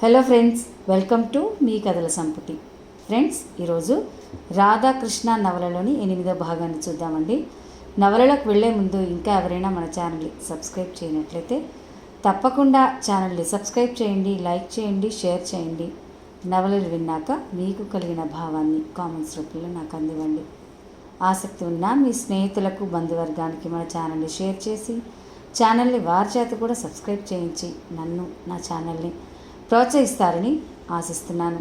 Hello friends, welcome to me కథల సంపుటి. Friends, ఈరోజు రాధాకృష్ణ నవలలోని 8వ భాగాన్ని చూద్దామండి. నవలలకు వెళ్ళే ముందు ఇంకా ఎవరైనా మన ఛానల్ని సబ్స్క్రైబ్ చేయనట్లయితే తప్పకుండా ఛానల్ని సబ్స్క్రైబ్ చేయండి, లైక్ చేయండి, షేర్ చేయండి. నవలలు విన్నాక మీకు కలిగిన భావాన్ని కామెంట్స్ రూపంలో నాకు అందివ్వండి. ఆసక్తి ఉన్న మీ స్నేహితులకు, బంధువర్గానికి మన ఛానల్ని షేర్ చేసి ఛానల్ని వారి చేత కూడా సబ్స్క్రైబ్ చేయించి నన్ను, నా ఛానల్ని ప్రోత్సహిస్తారని ఆశిస్తున్నాను.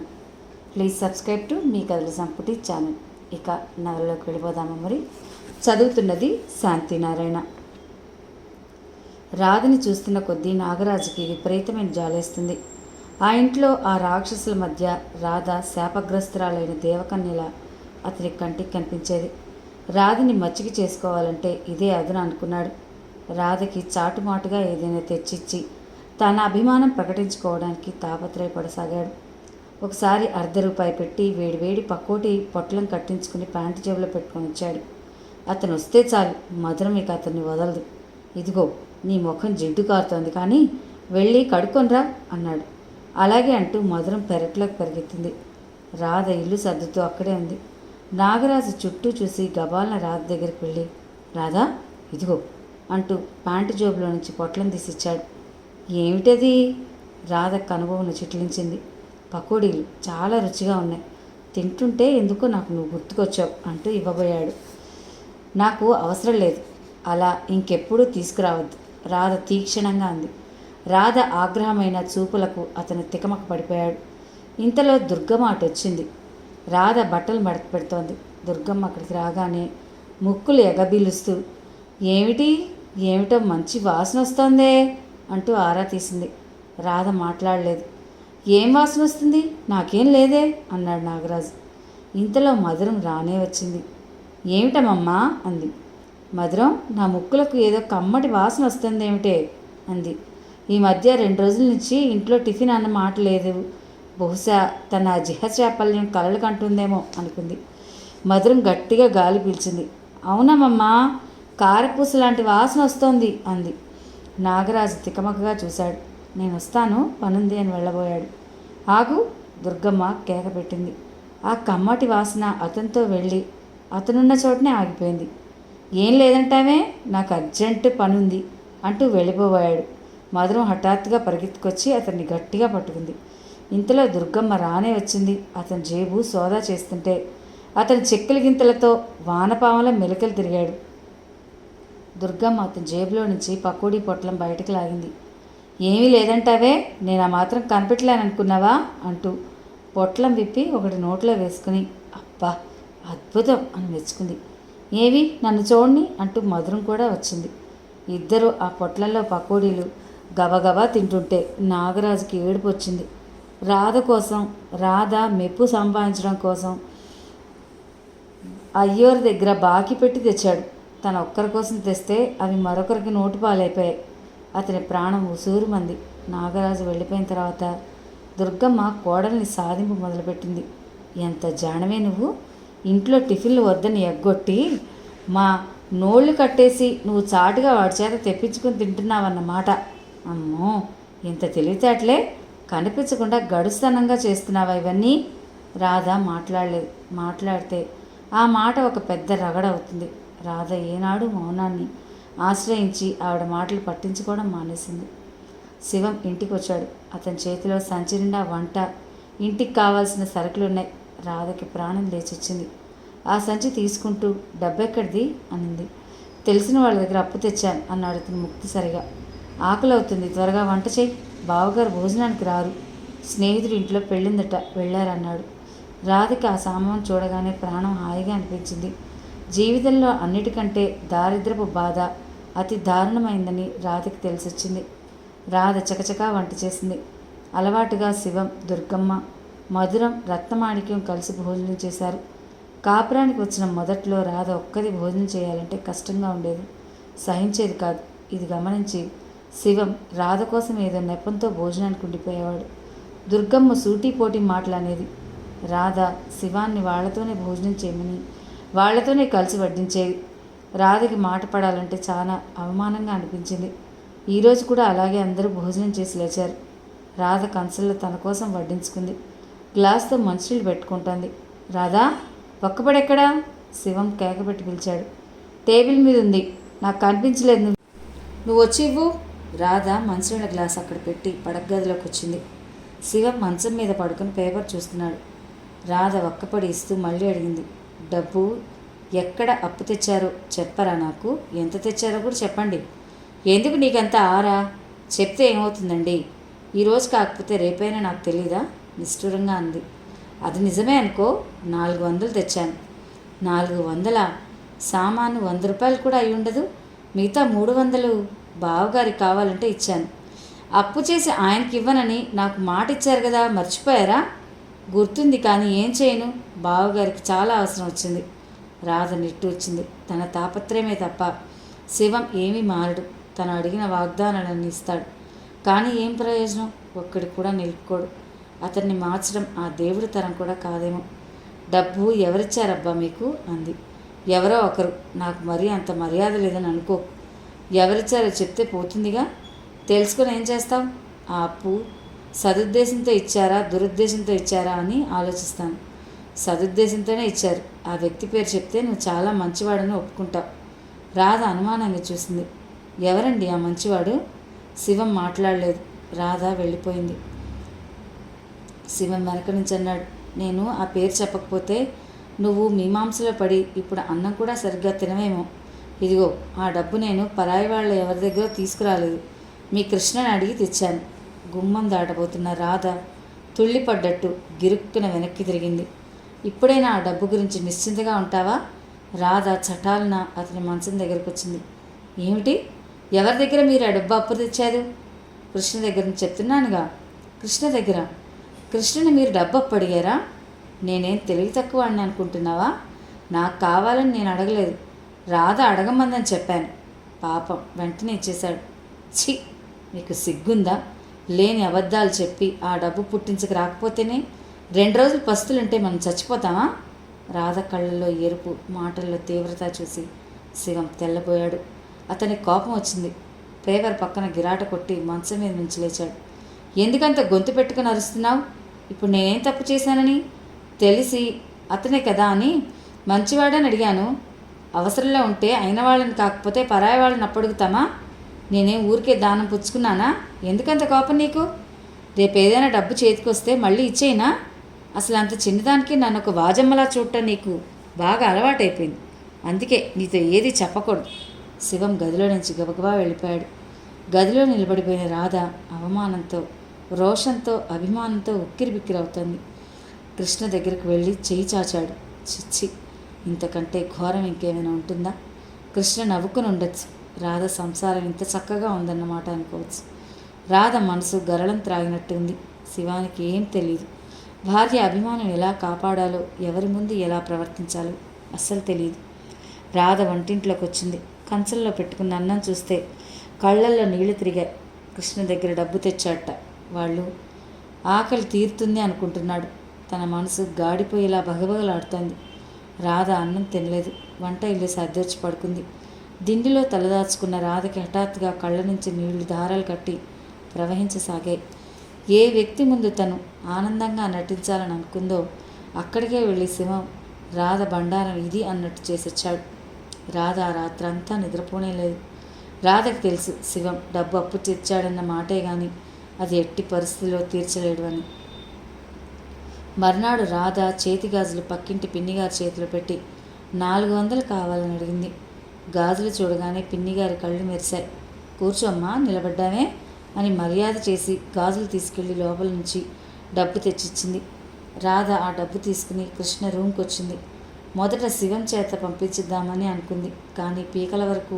ప్లీజ్ సబ్స్క్రైబ్ టు మీ కథల సంపుటి ఛానల్. ఇక నవలలోకి వెళ్ళిపోదాము. మరి చదువుతున్నది శాంతినారాయణ. రాధని చూస్తున్న కొద్దీ నాగరాజుకి విపరీతమైన జాలేస్తుంది. ఆ ఇంట్లో ఆ రాక్షసుల మధ్య రాధ శాపగ్రస్తురాలైన దేవకన్యలా అతని కంటికి కనిపించేది. రాధని మచ్చిక చేసుకోవాలంటే ఇదే అదును అనుకున్నాడు. రాధకి చాటుమాటుగా ఏదైనా తెచ్చిచ్చి తన అభిమానం ప్రకటించుకోవడానికి తాపత్రయపడసాగాడు. ఒకసారి ₹1 పెట్టి వేడివేడి పకోటి పొట్లం కట్టించుకుని ప్యాంటు జేబులో పెట్టుకొని వచ్చాడు. అతను వస్తే చాలు, మధురం ఇక అతన్ని వదలదు. ఇదిగో నీ ముఖం జిడ్డు కారుతోంది, కానీ వెళ్ళి కడుక్కొనిరా అన్నాడు. అలాగే అంటూ మధురం పెరట్లోకి పరిగెత్తింది. రాధ ఇల్లు సర్దుతూ అక్కడే ఉంది. నాగరాజు చుట్టూ చూసి గబాలన రాధ దగ్గరికి వెళ్ళి, రాధా ఇదిగో అంటూ ప్యాంటు జేబులో నుంచి పొట్లం తీసిచ్చాడు. ఏమిటది? రాధ కనుబొమ్మను చిట్లించింది. పకోడీలు చాలా రుచిగా ఉన్నాయి, తింటుంటే ఎందుకో నాకు నువ్వు గుర్తుకొచ్చావు అంటూ ఇవ్వబోయాడు. నాకు అవసరం లేదు, అలా ఇంకెప్పుడూ తీసుకురావద్దు, రాధ తీక్షణంగా అంది. రాధ ఆగ్రహమైన చూపులకు అతను తికమక పడిపోయాడు. ఇంతలో దుర్గమ్మ అటు వచ్చింది. రాధ బట్టలు మడత పెడుతోంది. దుర్గమ్మ అక్కడికి రాగానే ముక్కులు ఎగబీలుస్తూ, ఏమిటో మంచి వాసన వస్తోందే అంటూ ఆరా తీసింది. రాధ మాట్లాడలేదు. ఏం వాసన వస్తుంది? నాకేం లేదే అన్నాడు నాగరాజు. ఇంతలో మధురం రానే వచ్చింది. ఏమిటమ్మమ్మా అంది. మధురం, నా ముక్కులకు ఏదో కమ్మటి వాసన వస్తుందేమిటే అంది. ఈ మధ్య 2 రోజుల నుంచి ఇంట్లో టిఫిన్ అన్న మాట లేదు. బహుశా తన జిహచాపల్యం కలలు కంటుందేమో అనుకుంది. మధురం గట్టిగా గాలి పీల్చింది. అవునమ్మమ్మా, కారపూస లాంటి వాసన వస్తోంది అంది. నాగరాజు తికమకగా చూశాడు. నేను వస్తాను, పనుంది అని వెళ్ళబోయాడు. ఆగు, దుర్గమ్మ కేక పెట్టింది. ఆ కమ్మటి వాసన అతనితో వెళ్ళి అతనున్న చోటనే ఆగిపోయింది. ఏం లేదంటావే, నాకు అర్జెంటు పనుంది అంటూ వెళ్ళిపోయాడు. మధురం హఠాత్తుగా పరిగెత్తుకొచ్చి అతన్ని గట్టిగా పట్టుకుంది. ఇంతలో దుర్గమ్మ రానే వచ్చింది. అతని జేబు సోదా చేస్తుంటే అతని చెక్కుల గింతలతో వానపాముల మెలికలు తిరిగాడు. దుర్గమ్మ అతని జేబులో నుంచి పకోడీ పొట్లం బయటకు లాగింది. ఏమీ లేదంటావే, నేను ఆ మాత్రం కనిపెట్టలేననుకున్నావా అంటూ పొట్లం విప్పి ఒకటి నోట్లో వేసుకుని, అబ్బా అద్భుతం అని మెచ్చుకుంది. ఏవి నన్ను చూడండి అంటూ మధురం కూడా వచ్చింది. ఇద్దరు ఆ పొట్లంలో పకోడీలు గబగబా తింటుంటే నాగరాజుకి ఏడుపు వచ్చింది. రాధ మెప్పు సంపాదించడం కోసం అయ్యోరు దగ్గర బాకీ పెట్టి తెచ్చాడు. తన ఒక్కరి కోసం తెస్తే అవి మరొకరికి నోటు పాలైపోయాయి. అతని ప్రాణం ఉసూరుమంది. నాగరాజు వెళ్ళిపోయిన తర్వాత దుర్గమ్మ కోడల్ని సాధింపు మొదలుపెట్టింది. ఎంత జానమే నువ్వు, ఇంట్లో టిఫిన్లు వద్దని ఎగ్గొట్టి మా నోళ్ళు కట్టేసి నువ్వు చాటుగా వాడి చేత తెప్పించుకుని తింటున్నావన్నమాట. అమ్మో, ఎంత తెలివితేటలే, కనిపించకుండా గడుస్తనంగా చేస్తున్నావా ఇవన్నీ? రాధ మాట్లాడితే ఆ మాట ఒక పెద్ద రగడవుతుంది. రాధ ఏనాడు మౌనాన్ని ఆశ్రయించి ఆవిడ మాటలు పట్టించుకోవడం మానేసింది. శివం ఇంటికి వచ్చాడు. అతని చేతిలో సంచి నిండా వంట, ఇంటికి కావాల్సిన సరుకులున్నాయి. రాధకి ప్రాణం లేచొచ్చింది. ఆ సంచి తీసుకుంటూ డబ్బెక్కడిది అనింది. తెలిసిన వాళ్ళ దగ్గర అప్పు తెచ్చాను అన్నాడు అతను ముక్తిసరిగా. ఆకలి అవుతుంది, త్వరగా వంట చేయి, బావగారు భోజనానికి రారు, స్నేహితుడి ఇంట్లో పెళ్ళిందట, వెళ్ళారన్నాడు. రాధకి ఆ సామాను చూడగానే ప్రాణం హాయిగా అనిపించింది. జీవితంలో అన్నిటికంటే దారిద్రపు బాధ అతి దారుణమైందని రాధకి తెలిసొచ్చింది. రాధ చకచకా వంట చేసింది. అలవాటుగా శివం, దుర్గమ్మ, మధురం, రత్నమాణిక్యం కలిసి భోజనం చేశారు. కాపురానికి వచ్చిన మొదట్లో రాధ ఒక్కది భోజనం చేయాలంటే కష్టంగా ఉండేది, సహించేది కాదు. ఇది గమనించి శివం రాధ కోసం ఏదో నెపంతో భోజనానికి ఉండిపోయేవాడు. దుర్గమ్మ సూటిపోటీ మాటలనేది. రాధ శివాన్ని వాళ్లతోనే భోజనం చేయమని వాళ్లతోనే కలిసి వడ్డించేది. రాధకి మాట పడాలంటే చాలా అవమానంగా అనిపించింది. ఈరోజు కూడా అలాగే అందరూ భోజనం చేసి లేచారు. రాధ కంచంలో తన కోసం వడ్డించుకుంది. గ్లాసుతో మంచినీళ్ళు పెట్టుకుంటోంది. రాధా, ఒక్కపడెక్కడా? శివం కేకపెట్టి పిలిచాడు. టేబుల్ మీద ఉంది, నాకు కనిపించలేదు. నువ్వు వచ్చి ఇవ్వు. రాధ మంచినీళ్ళ గ్లాస్ అక్కడ పెట్టి పడగదిలోకి వచ్చింది. శివం మంచం మీద పడుకుని పేపర్ చూస్తున్నాడు. రాధ ఒక్కపడి ఇస్తూ మళ్ళీ అడిగింది. డబ్బు ఎక్కడ అప్పు తెచ్చారో చెప్పరా? నాకు ఎంత తెచ్చారో కూడా చెప్పండి. ఎందుకు నీకంత ఆరా? చెప్తే ఏమవుతుందండి? ఈరోజు కాకపోతే రేపైనా నాకు తెలీదా? నిష్ఠూరంగా అంది. అది నిజమే అనుకో, 400 తెచ్చాను. 400? సామాను 100 రూపాయలు కూడా అయి ఉండదు. మిగతా 300 బావగారికి కావాలంటే ఇచ్చాను. అప్పు చేసి ఆయనకి ఇవ్వనని నాకు మాట ఇచ్చారు కదా, మర్చిపోయారా? గుర్తుంది, కానీ ఏం చేయను, బావగారికి చాలా అవసరం వచ్చింది. రాధ నిట్టూర్చింది. తన తాపత్రయమే తప్ప శివం ఏమీ మారడు. తను అడిగిన వాగ్దానాలన్నీ ఇస్తాడు, కానీ ఏం ప్రయోజనం? ఒక్కడి కూడా నిలుపుకోడు. అతన్ని మార్చడం ఆ దేవుడి తరం కూడా కాదేమో. డబ్బు ఎవరిచ్చారబ్బా మీకు? అంది. ఎవరో ఒకరు. నాకు మరీ అంత మర్యాద లేదని అనుకో. ఎవరిచ్చారో చెప్తే పోతుందిగా. తెలుసుకొని ఏం చేస్తాం? ఆ అప్పు సదుద్దేశంతో ఇచ్చారా, దురుద్దేశంతో ఇచ్చారా అని ఆలోచిస్తాను. సదుద్దేశంతోనే ఇచ్చారు. ఆ వ్యక్తి పేరు చెప్తే నువ్వు చాలా మంచివాడని ఒప్పుకుంటావు. రాధ అనుమానంగా చూసింది. ఎవరండి ఆ మంచివాడు? శివం మాట్లాడలేదు. రాధ వెళ్ళిపోయింది. శివం వెనక నుంచి అన్నాడు. నేను ఆ పేరు చెప్పకపోతే నువ్వు మీమాంసలో పడి ఇప్పుడు అన్నం కూడా సరిగ్గా తినవేమో. ఇదిగో ఆ డబ్బు నేను పరాయి వాళ్ళ ఎవరి దగ్గర తీసుకురాలేదు, మీ కృష్ణని అడిగి తెచ్చాను. గుమ్మం దాటబోతున్న రాధ తుళ్ళిపడ్డట్టు గిరుక్కున వెనక్కి తిరిగింది. ఇప్పుడైనా ఆ డబ్బు గురించి నిశ్చింతగా ఉంటావా? రాధ చటాలన అతని మంచం దగ్గరకు వచ్చింది. ఏమిటి? ఎవరి దగ్గర మీరు ఆ డబ్బు అప్పు తెచ్చారు? కృష్ణ దగ్గర నుంచి చెప్తున్నానుగా. కృష్ణ దగ్గర? కృష్ణని మీరు డబ్బు అప్పు అడిగారా? నేనేం తెలివి తక్కువ అని అనుకుంటున్నావా? నాకు కావాలని నేను అడగలేదు, రాధ అడగమందని చెప్పాను. పాపం వెంటనే ఇచ్చేశాడు. ఛీ, నీకు సిగ్గుందా? లేని అబద్ధాలు చెప్పి ఆ డబ్బు పుట్టించక రాకపోతేనే 2 రోజులు పస్తులుంటే మనం చచ్చిపోతామా? రాధ కళ్ళల్లో ఎరుపు, మాటల్లో తీవ్రత చూసి శివం తెల్లబోయాడు. అతనికి కోపం వచ్చింది. పేపర్ పక్కన గిరాట కొట్టి మంచం మీద నుంచి లేచాడు. ఎందుకంత గొంతు పెట్టుకుని అరుస్తున్నావు? ఇప్పుడు నేనేం తప్పు చేశానని? తెలిసి అతనే కదా అని మంచివాడని అడిగాను. అవసరంలో ఉంటే అయిన వాళ్ళని కాకపోతే పరాయి వాళ్ళని అప్పడుగుతామా? నేనేం ఊరికే దానం పుచ్చుకున్నానా? ఎందుకంత కోపం నీకు? రేపు ఏదైనా డబ్బు చేతికి వస్తే మళ్ళీ ఇచ్చేయినా? అసలు అంత చిన్నదానికి నన్ను ఒక వాజమ్మలా చూడటం నీకు బాగా అలవాటైపోయింది. అందుకే నీతో ఏది చెప్పకూడదు. శివం గదిలో నుంచి గబగబా వెళ్ళిపోయాడు. గదిలో నిలబడిపోయిన రాధ అవమానంతో, రోషంతో, అభిమానంతో ఉక్కిరిబిక్కిరవుతోంది. కృష్ణ దగ్గరికి వెళ్ళి చేయి చాచాడు. చిచ్చి, ఇంతకంటే ఘోరం ఇంకేమైనా ఉంటుందా? కృష్ణ నవ్వుకుని ఉండొచ్చు. రాధ సంసారం ఇంత చక్కగా ఉందన్నమాట అనుకోవచ్చు. రాధ మనసు గరళం త్రాగినట్టు ఉంది. శివానికి ఏం తెలియదు. భార్య అభిమానం ఎలా కాపాడాలో, ఎవరి ముందు ఎలా ప్రవర్తించాలో అస్సలు తెలియదు. రాధ వంటింట్లోకి వచ్చింది. కంచంలో పెట్టుకున్న అన్నం చూస్తే కళ్ళల్లో నీళ్లు తిరిగాయి. కృష్ణ దగ్గర డబ్బు తెచ్చాట. వాళ్ళు ఆకలి తీరుతుంది అనుకుంటున్నాడు. తన మనసు గాడిపోయేలా బగబగలాడుతోంది. రాధ అన్నం తినలేదు. వంట ఇల్లు సర్దొచ్చి పడుకుంది. దిండిలో తలదాచుకున్న రాధకి హఠాత్తుగా కళ్ళ నుంచి నీళ్లు దారాలు కట్టి ప్రవహించసాగాయి. ఏ వ్యక్తి ముందు తను ఆనందంగా నటించాలని అనుకుందో అక్కడికే వెళ్ళి శివం రాధ బండారం ఇది అన్నట్టు చేసొచ్చాడు. రాధ ఆ రాత్రంతా నిద్రపోనే లేదు. రాధకి తెలుసు శివం డబ్బు అప్పు తెచ్చాడన్న మాటే కానీ అది ఎట్టి పరిస్థితిలో తీర్చలేడు అని. మర్నాడు రాధ చేతి గాజులు పక్కింటి పిన్నిగారి చేతిలో పెట్టి 400 కావాలని అడిగింది. గాజులు చూడగానే పిన్నిగారి కళ్ళు మెరిశాయి. కూర్చోమ్మా, నిలబడ్డామే అని మర్యాద చేసి గాజులు తీసుకెళ్లి లోపల నుంచి డబ్బు తెచ్చిచ్చింది. రాధ ఆ డబ్బు తీసుకుని కృష్ణ రూమ్కి వచ్చింది. మొదట శివం చేత పంపించిద్దామని అనుకుంది. కానీ పీకల వరకు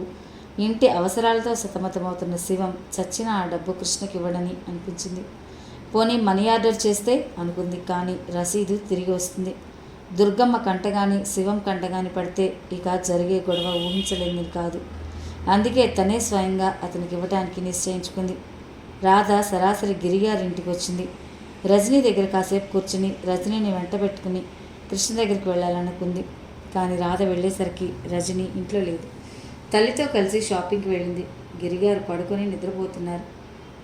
ఇంటి అవసరాలతో సతమతమవుతున్న శివం చచ్చిన ఆ డబ్బు కృష్ణకి ఇవ్వడని అనిపించింది. పోనీ మనీ ఆర్డర్ చేస్తే అనుకుంది. కానీ రసీదు తిరిగి వస్తుంది. దుర్గమ్మ కంటగాని శివం కంటగాని పడితే ఇక జరిగే గొడవ ఊహించలేనిది కాదు. అందుకే తనే స్వయంగా అతనికి ఇవ్వడానికి నిశ్చయించుకుంది. రాధ సరాసరి గిరిగారింటికి వచ్చింది. రజనీ దగ్గర కాసేపు కూర్చుని రజనీని వెంట పెట్టుకుని కృష్ణ దగ్గరికి వెళ్ళాలనుకుంది. కానీ రాధ వెళ్ళేసరికి రజనీ ఇంట్లో లేదు. తల్లితో కలిసి షాపింగ్కి వెళ్ళింది. గిరిగారు పడుకొని నిద్రపోతున్నారు.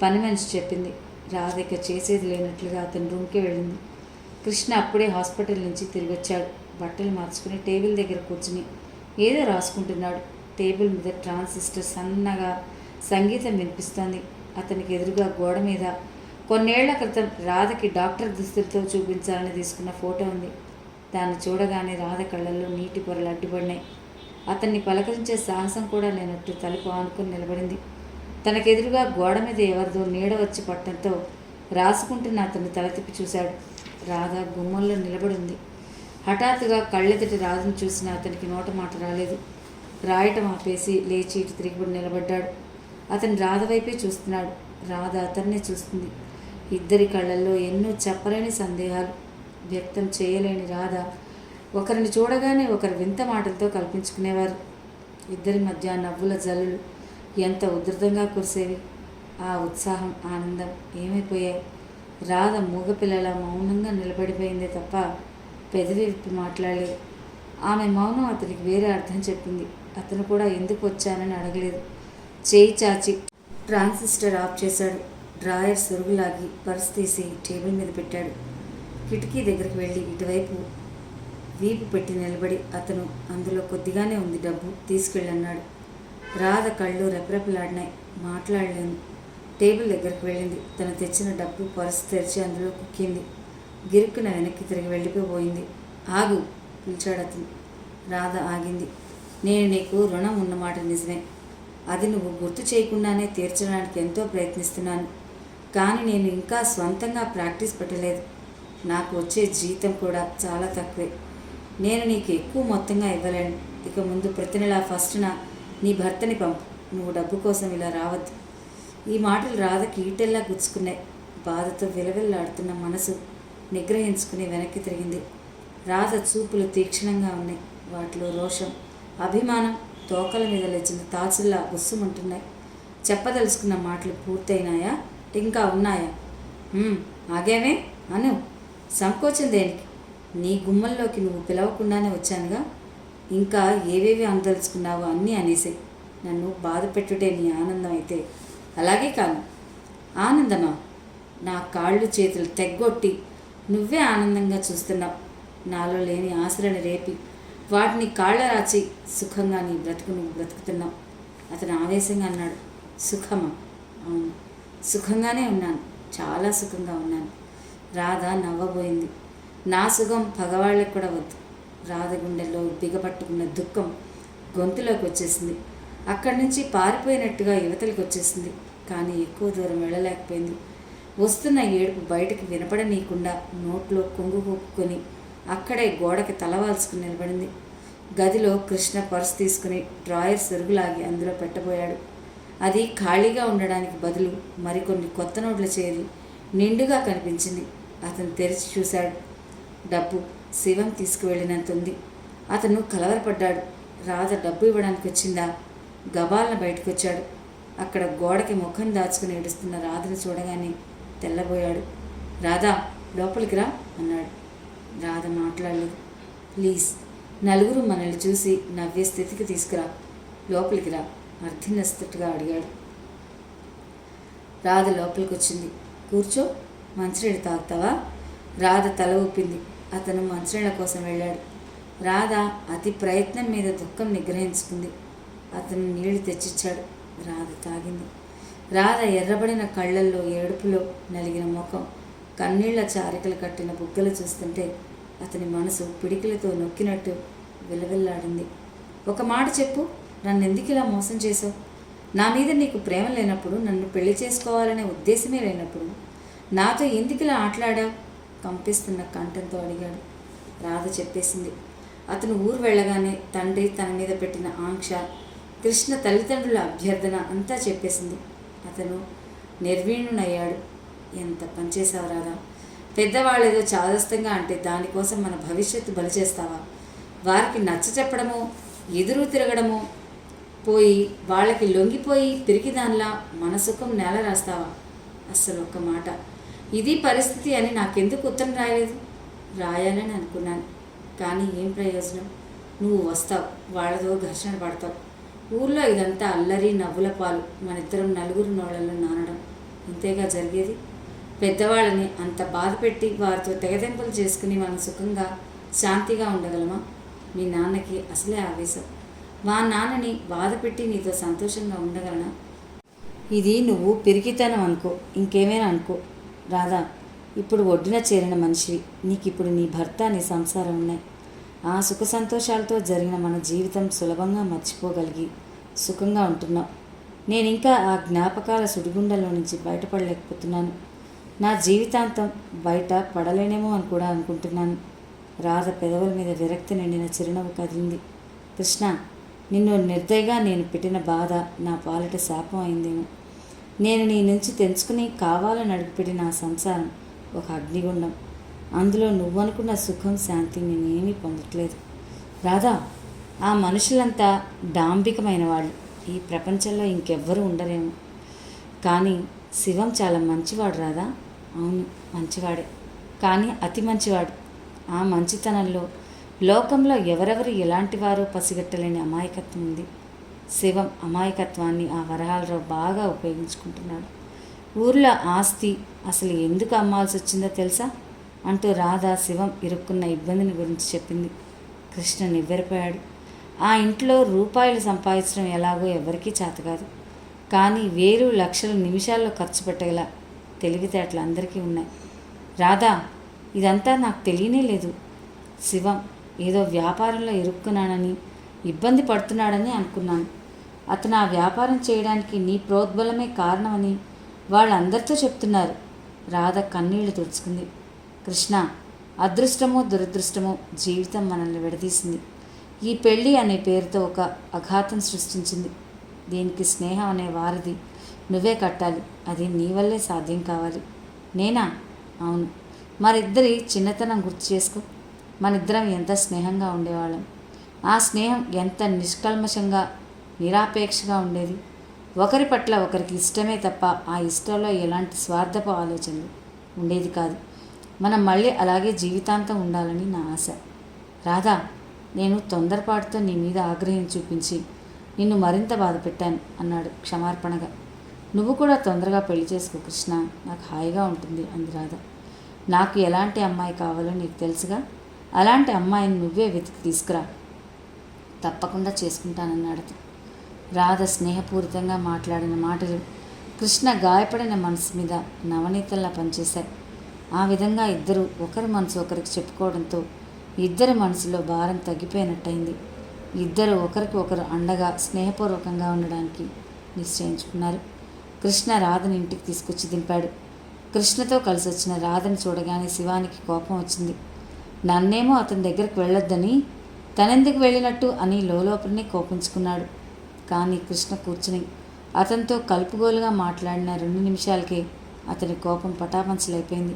పని మనిషి చెప్పింది. రాధ ఇక చేసేది లేనట్లుగా అతని రూమ్కి వెళ్ళింది. కృష్ణ అప్పుడే హాస్పిటల్ నుంచి తిరిగి వచ్చాడు. బట్టలు మార్చుకుని టేబుల్ దగ్గర కూర్చుని ఏదో రాసుకుంటున్నాడు. టేబుల్ మీద ట్రాన్సిస్టర్ సన్నగా సంగీతం వినిపిస్తోంది. అతనికి ఎదురుగా గోడ మీద కొన్నేళ్ల క్రితం రాధకి డాక్టర్ దుస్తులతో చూపించాలని తీసుకున్న ఫోటో ఉంది. దాన్ని చూడగానే రాధ కళ్ళల్లో నీటి పొరలు అడ్డుపడినాయి. అతన్ని పలకరించే సాహసం కూడా లేనట్టు తలుపు ఆనుకుని నిలబడింది. తనకెదురుగా గోడ మీద ఎవరిదో నీడ వచ్చి పట్టడంతో రాసుకుంటున్న అతన్ని తల తిప్పి చూశాడు. రాధ గుమ్మంలో నిలబడింది. హఠాత్తుగా కళ్ళెదుటి రాధను చూసిన అతనికి నోట మాట రాలేదు. రాయటం ఆపేసి లేచి ఇటు తిరిగిపడి నిలబడ్డాడు. అతను రాధ వైపే చూస్తున్నాడు. రాధ అతన్నే చూస్తుంది. ఇద్దరి కళ్ళల్లో ఎన్నో చెప్పలేని సందేహాలు. వ్యక్తం చేయలేని రాధ ఒకరిని చూడగానే ఒకరు వింత మాటలతో కల్పించుకునేవారు. ఇద్దరి మధ్య నవ్వుల జల్లులు ఎంత ఉధృతంగా కురిసేవి. ఆ ఉత్సాహం, ఆనందం ఏమైపోయాయి? రాధ మూగపిల్లల మౌనంగా నిలబడిపోయిందే తప్ప పెదవి విప్పి మాట్లాడలేదు. ఆమె మౌనం అతనికి వేరే అర్థం చెప్పింది. అతను కూడా ఎందుకు వచ్చానని అడగలేదు. చేయి చాచి ట్రాన్సిస్టర్ ఆఫ్ చేశాడు. డ్రాయర్ సొరుగులాగి పర్స్ తీసి టేబుల్ మీద పెట్టాడు. కిటికీ దగ్గరికి వెళ్ళి ఇటువైపు వీపు పెట్టి నిలబడి అతను అందులో కొద్దిగానే ఉంది డబ్బు తీసుకెళ్ళన్నాడు. రాధ కళ్ళు రెపరెపలాడినాయి. మాట్లాడలేను. టేబుల్ దగ్గరికి వెళ్ళింది. తను తెచ్చిన డబ్బు పర్సు తెరిచి అందులో కుక్కింది. గిరుక్కున వెనక్కి తిరిగి వెళ్ళిపోయింది. ఆగు పిలిచాడు అతను. రాధ ఆగింది. నేను నీకు రుణం ఉన్నమాట నిజమే. అది నువ్వు గుర్తు చేయకుండానే తీర్చడానికి ఎంతో ప్రయత్నిస్తున్నాను. కానీ నేను ఇంకా స్వంతంగా ప్రాక్టీస్ పెట్టలేదు. నాకు వచ్చే జీతం కూడా చాలా తక్కువే. నేను నీకు ఎక్కువ మొత్తంగా ఇవ్వలేను. ఇక ముందు ప్రతి నెల ఫస్ట్న నీ భర్తని పంపు. నువ్వు డబ్బు కోసం ఇలా రావద్దు. ఈ మాటలు రాధకి ఈటెల్లా గుచ్చుకున్నాయి. బాధతో విలవిల్లాడుతున్న మనసు నిగ్రహించుకుని వెనక్కి తిరిగింది. రాధ చూపులు తీక్షణంగా ఉన్నాయి. వాటిలో రోషం, అభిమానం తోకల మీద లేచిన తాచుల్లా గుస్సుమంటున్నాయి. చెప్పదలుచుకున్న మాటలు పూర్తయినాయా? ఇంకా ఉన్నాయా? ఆగామే అను. సంకోచం దేనికి? నీ గుమ్మంలోకి నువ్వు పిలవకుండానే వచ్చానుగా. ఇంకా ఏవేవి అందలుచుకున్నావో అన్నీ అనేసే. నన్ను బాధ పెట్టుటే నీ ఆనందం అయితే అలాగే కాను. ఆనందమా? నా కాళ్ళు చేతులు తెగ్గొట్టి నువ్వే ఆనందంగా చూస్తున్నావు. నాలో లేని ఆశలను రేపి వాటిని కాళ్ళ రాచి సుఖంగా నీ బ్రతుకు నువ్వు బ్రతుకుతున్నావు. అతను ఆవేశంగా అన్నాడు. సుఖమా? అవును, సుఖంగానే ఉన్నాను. చాలా సుఖంగా ఉన్నాను. రాధ నవ్వబోయింది. నా సుఖం పగవాళ్ళకి కూడా వద్దు. రాధ గుండెల్లో బిగపట్టుకున్న దుఃఖం గొంతులోకి వచ్చేసింది. అక్కడి నుంచి పారిపోయినట్టుగా యువతలకు వచ్చేసింది. కానీ ఎక్కువ దూరం వెళ్ళలేకపోయింది. వస్తున్న ఏడుపు బయటకు వినపడనీయకుండా నోట్లో కొంగు కొక్కుకొని అక్కడే గోడకి తలవాల్చుకుని నిలబడింది. గదిలో కృష్ణ పర్స్ తీసుకుని డ్రాయర్ సొరుగులాగి అందులో పెట్టబోయాడు. అది ఖాళీగా ఉండడానికి బదులు మరికొన్ని కొత్త నోట్లు చేరి నిండుగా కనిపించింది. అతను తెరిచి చూశాడు. డబ్బు శివం తీసుకువెళ్ళినంత ఉంది. అతను కలవరపడ్డాడు. రాధ డబ్బు ఇవ్వడానికి వచ్చిందా? గబాలన బయటకు వచ్చాడు. అక్కడ గోడకి ముఖం దాచుకుని ఏడుస్తున్న రాధను చూడగానే తెల్లబోయాడు. రాధా, లోపలికి రా అన్నాడు. రాధ మాట్లాడలేదు. ప్లీజ్, నలుగురు మనల్ని చూసి నవ్వే స్థితికి తీసుకురా. లోపలికి రా అర్థినస్తుట్టుగా అడిగాడు. రాధ లోపలికి వచ్చింది. కూర్చో, మంచినీళ్ళు తాగుతావా? రాధ తల ఊపింది. అతను మంచినీళ్ళ కోసం వెళ్ళాడు. రాధ అతి ప్రయత్నం మీద దుఃఖం నిగ్రహించుకుంది. అతను నీళ్లు తెచ్చిచ్చాడు. రాధ తాగింది. రాధ ఎర్రబడిన కళ్ళల్లో ఏడుపులో నలిగిన ముఖం, కన్నీళ్ల చారికలు కట్టిన బుగ్గలు చూస్తుంటే అతని మనసు పిడికిలతో నొక్కినట్టు విలవిల్లాడింది. ఒక మాట చెప్పు, నన్ను ఎందుకు ఇలా మోసం చేసావు? నా మీద నీకు ప్రేమ లేనప్పుడు, నన్ను పెళ్లి చేసుకోవాలనే ఉద్దేశమే లేనప్పుడు నాతో ఎందుకు ఇలా ఆటలాడావు? కంపిస్తున్న కంఠంతో అడిగాడు. రాధ చెప్పేసింది. అతను ఊరు వెళ్ళగానే తండ్రి తన మీద పెట్టిన ఆంక్ష, కృష్ణ తల్లిదండ్రుల అభ్యర్థన అంతా చెప్పేసింది. అతను నిర్వీణునయ్యాడు. ఎంత పనిచేసావు రాధా! పెద్దవాళ్ళేదో చాదస్తంగా అంటే దానికోసం మన భవిష్యత్తు బలి చేస్తావా? వారికి నచ్చ చెప్పడమో ఎదురు తిరగడమో పోయి వాళ్ళకి లొంగిపోయి తిరిగి దానిలా మన సుఖం నేల రాస్తావా? అస్సలు ఒక్క మాట, ఇది పరిస్థితి అని నాకెందుకు ఉత్తరం రాయలేదు? రాయాలని అనుకున్నాను, కానీ ఏం ప్రయోజనం? నువ్వు వస్తావు, వాళ్ళతో ఘర్షణ పడతావు. ఊర్లో ఇదంతా అల్లరి నవ్వుల పాలు, మనిద్దరం నలుగురు నోళ్ళల్లో నానడం, ఇంతేగా జరిగేది. పెద్దవాళ్ళని అంత బాధ పెట్టి వారితో తెగదెంపులు చేసుకుని మనం సుఖంగా శాంతిగా ఉండగలమా? మీ నాన్నకి అసలే ఆవేశం. మా నాన్నని బాధ పెట్టి నీతో సంతోషంగా ఉండగలనా? ఇది నువ్వు పిరికితనం అనుకో, ఇంకేమైనా అనుకో. రాధా, ఇప్పుడు ఒడ్డున చేరిన మనిషివి. నీకిప్పుడు నీ భర్త, నీ సంసారం ఉన్నాయి. ఆ సుఖ సంతోషాలతో జరిగిన మన జీవితం సులభంగా మర్చిపోగలిగి సుఖంగా ఉంటున్నావు. నేను ఇంకా ఆ జ్ఞాపకాల సుడిగుండలో నుంచి బయటపడలేకపోతున్నాను. నా జీవితాంతం బయట పడలేనేమో అని కూడా అనుకుంటున్నాను. రాధ పెదవుల మీద విరక్తి నిండిన చిరునవ్వు కదిలింది. కృష్ణ, నిన్ను నిర్దయగా నేను పెట్టిన బాధ నా పాలిట శాపం అయిందేమో. నేను నీ నుంచి తెంచుకుని కావాలని అడుగుపెట్టిన ఆ సంసారం ఒక అగ్నిగుండం. అందులో నువ్వనుకున్న సుఖం, శాంతి నేనేమీ పొందట్లేదు. రాధా, ఆ మనుషులంతా డాంబికమైన వాళ్ళు. ఈ ప్రపంచంలో ఇంకెవ్వరూ ఉండరేమో. కానీ శివం చాలా మంచివాడు రాధా. అవును, మంచివాడే, కానీ అతి మంచివాడు. ఆ మంచితనంలో లోకంలో ఎవరెవరు ఎలాంటి వారో పసిగట్టలేని అమాయకత్వం ఉంది. శివం అమాయకత్వాన్ని ఆ వరహాలరావు బాగా ఉపయోగించుకుంటున్నాడు. ఊర్లో ఆస్తి అసలు ఎందుకు అమ్మాల్సి వచ్చిందో తెలుసా అంటూ రాధ శివం ఇరుక్కున్న ఇబ్బందిని గురించి చెప్పింది. కృష్ణ నివ్వెరపోయాడు. ఆ ఇంట్లో రూపాయలు సంపాదించడం ఎలాగో ఎవరికీ చేతకాదు. కానీ వేలు లక్షలు నిమిషాల్లో ఖర్చు పెట్టగల తెలివితేటలు అందరికీ ఉన్నాయి. రాధా, ఇదంతా నాకు తెలియనే లేదు. శివం ఏదో వ్యాపారంలో ఇరుక్కున్నానని, ఇబ్బంది పడుతున్నాడని అనుకున్నాను. అతను ఆ వ్యాపారం చేయడానికి నీ ప్రోద్బలమే కారణమని వాళ్ళందరితో చెప్తున్నారు. రాధ కన్నీళ్లు తుడుచుకుంది. కృష్ణ, అదృష్టమో దురదృష్టమో జీవితం మనల్ని విడదీసింది. ఈ పెళ్ళి అనే పేరుతో ఒక అఘాతం సృష్టించింది. దీనికి స్నేహం అనే వారధి నువ్వే కట్టాలి. అది నీ వల్లే సాధ్యం కావాలి. నేనా? అవును. మరిద్దరి చిన్నతనం గుర్తు చేసుకో. మనిద్దరం ఎంత స్నేహంగా ఉండేవాళ్ళం. ఆ స్నేహం ఎంత నిష్కల్మషంగా, నిరాపేక్షగా ఉండేది. ఒకరి పట్ల ఒకరికి ఇష్టమే తప్ప ఆ ఇష్టంలో ఎలాంటి స్వార్థపు ఆలోచనలు ఉండేది కాదు. మనం మళ్ళీ అలాగే జీవితాంతం ఉండాలని నా ఆశ. రాధా, నేను తొందరపాటుతో నీ మీద ఆగ్రహం చూపించి నిన్ను మరింత బాధ పెట్టాను అన్నాడు క్షమార్పణగా. నువ్వు కూడా తొందరగా పెళ్లి చేసుకో కృష్ణ, నాకు హాయిగా ఉంటుంది అంది రాధ. నాకు ఎలాంటి అమ్మాయి కావాలో నీకు తెలుసుగా. అలాంటి అమ్మాయిని నువ్వే వెతికి తీసుకురా. తప్పకుండా చేసుకుంటానన్నాడు. రాధ స్నేహపూరితంగా మాట్లాడిన మాటలు కృష్ణ గాయపడిన మనసు మీద నవనీతంలా పనిచేశాయి. ఆ విధంగా ఇద్దరు ఒకరి మనసు ఒకరికి చెప్పుకోవడంతో ఇద్దరి మనసులో భారం తగ్గిపోయినట్టయింది. ఇద్దరు ఒకరికి ఒకరు అండగా స్నేహపూర్వకంగా ఉండడానికి నిశ్చయించుకున్నారు. కృష్ణ రాధని ఇంటికి తీసుకొచ్చి దింపాడు. కృష్ణతో కలిసి వచ్చిన రాధని చూడగానే శివానికి కోపం వచ్చింది. నన్నేమో అతని దగ్గరికి వెళ్ళొద్దని, తనెందుకు వెళ్ళినట్టు అని లోపలనే కోపించుకున్నాడు. కానీ కృష్ణ కూర్చుని అతనితో కలుపుగోలుగా మాట్లాడిన 2 నిమిషాలకే అతని కోపం పటాపంచలైపోయింది.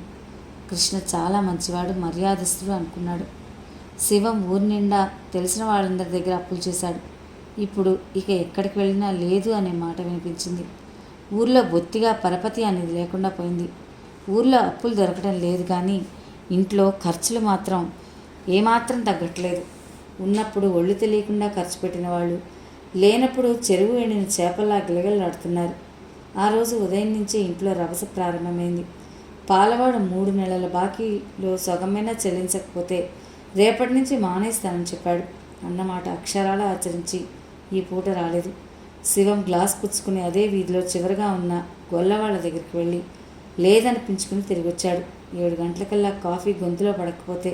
కృష్ణ చాలా మంచివాడు, మర్యాదస్తుడు అనుకున్నాడు. శివం ఊరి నిండా తెలిసిన వాళ్ళందరి దగ్గర అప్పులు చేశాడు. ఇప్పుడు ఇక ఎక్కడికి వెళ్ళినా లేదు అనే మాట వినిపించింది. ఊర్లో బొత్తిగా పరపతి అనేది లేకుండా పోయింది. ఊర్లో అప్పులు దొరకడం లేదు, కానీ ఇంట్లో ఖర్చులు మాత్రం ఏమాత్రం తగ్గట్లేదు. ఉన్నప్పుడు ఒళ్ళు తెలియకుండా ఖర్చు పెట్టిన వాళ్ళు లేనప్పుడు చెరువు ఎండిన చేపల్లా గిలగిలలాడుతున్నారు. ఆ రోజు ఉదయం నుంచే ఇంట్లో రభస ప్రారంభమైంది. పాలవాడు 3 నెలల బాకీలో సగమైనా చెల్లించకపోతే రేపటి నుంచి మానేస్తానని చెప్పాడు. అన్నమాట అక్షరాలా ఆచరించి ఈ పూట రాలేదు. శివం గ్లాస్ పుచ్చుకుని అదే వీధిలో చివరిగా ఉన్న గొల్లవాళ్ళ దగ్గరికి వెళ్ళి లేదనిపించుకుని తిరిగి వచ్చాడు. 7 గంటలకల్లా కాఫీ గొంతులో పడకపోతే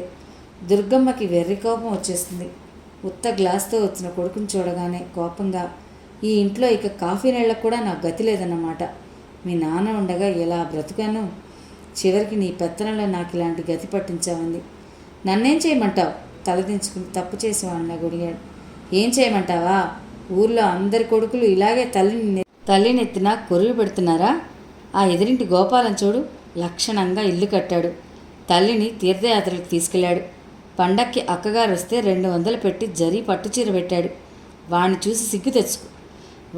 దుర్గమ్మకి వెర్రి కోపం వచ్చేస్తుంది. ఉత్త గ్లాస్తో వచ్చిన కొడుకుని చూడగానే కోపంగా, ఈ ఇంట్లో ఇక కాఫీ నీళ్ళకు కూడా నాకు గతి లేదన్నమాట. మీ నాన్న ఉండగా ఎలా బ్రతుకాను, చివరికి నీ పెత్తనంలో నాకు ఇలాంటి గతి పట్టించావంది. నన్నేం చేయమంటావు? తలదించుకుని తప్పు చేసేవాడిని గొడిగాడు. ఏం చేయమంటావా? ఊర్లో అందరి కొడుకులు ఇలాగే తల్లినెత్తిన కొరులు పెడుతున్నారా? ఆ ఎదురింటి గోపాలం చూడు, లక్షణంగా ఇల్లు కట్టాడు. తల్లిని తీర్థయాత్రలకు తీసుకెళ్లాడు. పండక్కి అక్కగారు వస్తే 200 పెట్టి జరీ పట్టుచీర పెట్టాడు. వాడిని చూసి సిగ్గు తెచ్చుకో.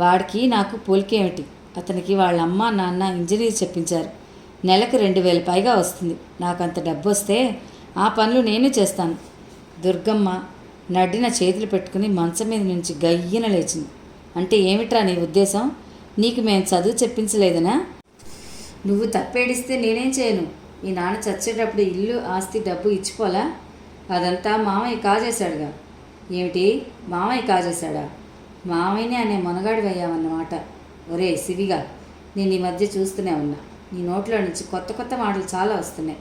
వాడికి నాకు పోలికేమిటి? అతనికి వాళ్ళ అమ్మ నాన్న ఇంజనీర్ చెప్పించారు. నెలకు 2000 పైగా వస్తుంది. నాకంత డబ్బు వస్తే ఆ పనులు నేను చేస్తాను. దుర్గమ్మ నడ్డిన చేతులు పెట్టుకుని మంచం మీద నుంచి గయ్యన లేచింది. అంటే ఏమిట్రా నీ ఉద్దేశం? నీకు మేము చదువు చెప్పించలేదనా? నువ్వు తప్పేడిస్తే నేనేం చేయను? మీ నాన్న చచ్చేటప్పుడు ఇల్లు ఆస్తి డబ్బు ఇచ్చిపోలా? అదంతా మామయ్య కాజేశాడుగా. ఏమిటి, మామయ్య కాజేశాడా? మామయ్యనే అనే మునగాడివయ్యావన్నమాట. ఒరే శివిగా, నేను ఈ మధ్య చూస్తూనే ఉన్నా. నీ నోట్లో నుంచి కొత్త కొత్త మాటలు చాలా వస్తున్నాయి.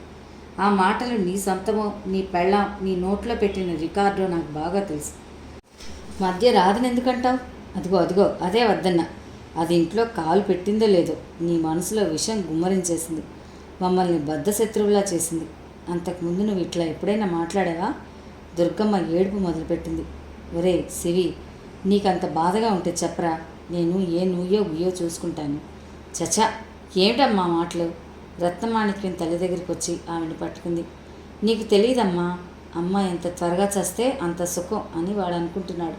ఆ మాటలు నీ సొంతమో, నీ పెళ్ళాం నీ నోట్లో పెట్టిన రికార్డో నాకు బాగా తెలుసు. మధ్య రాదని ఎందుకంటావు? అదిగో అదిగో అదే వద్దన్నా. అది ఇంట్లో కాలు పెట్టిందో లేదో నీ మనసులో విషం గుమ్మరించేసింది. మమ్మల్ని బద్ధశత్రువులా చేసింది. అంతకుముందు నువ్వు ఇట్లా ఎప్పుడైనా మాట్లాడావా? దుర్గమ్మ ఏడుపు మొదలుపెట్టింది. ఒరే శివి, నీకంత బాధగా ఉంటే చెప్పరా, నేను ఏ నుయ్యో గుయ్యో చూసుకుంటాను. చచా, ఏమిటమ్మా మాటలు? రత్నమాణిక్యం తల్లి దగ్గరికి వచ్చి ఆమెను పట్టుకుంది. నీకు తెలియదమ్మా, అమ్మ ఎంత త్వరగా చస్తే అంత సుఖం అని వాడు అనుకుంటున్నాడు.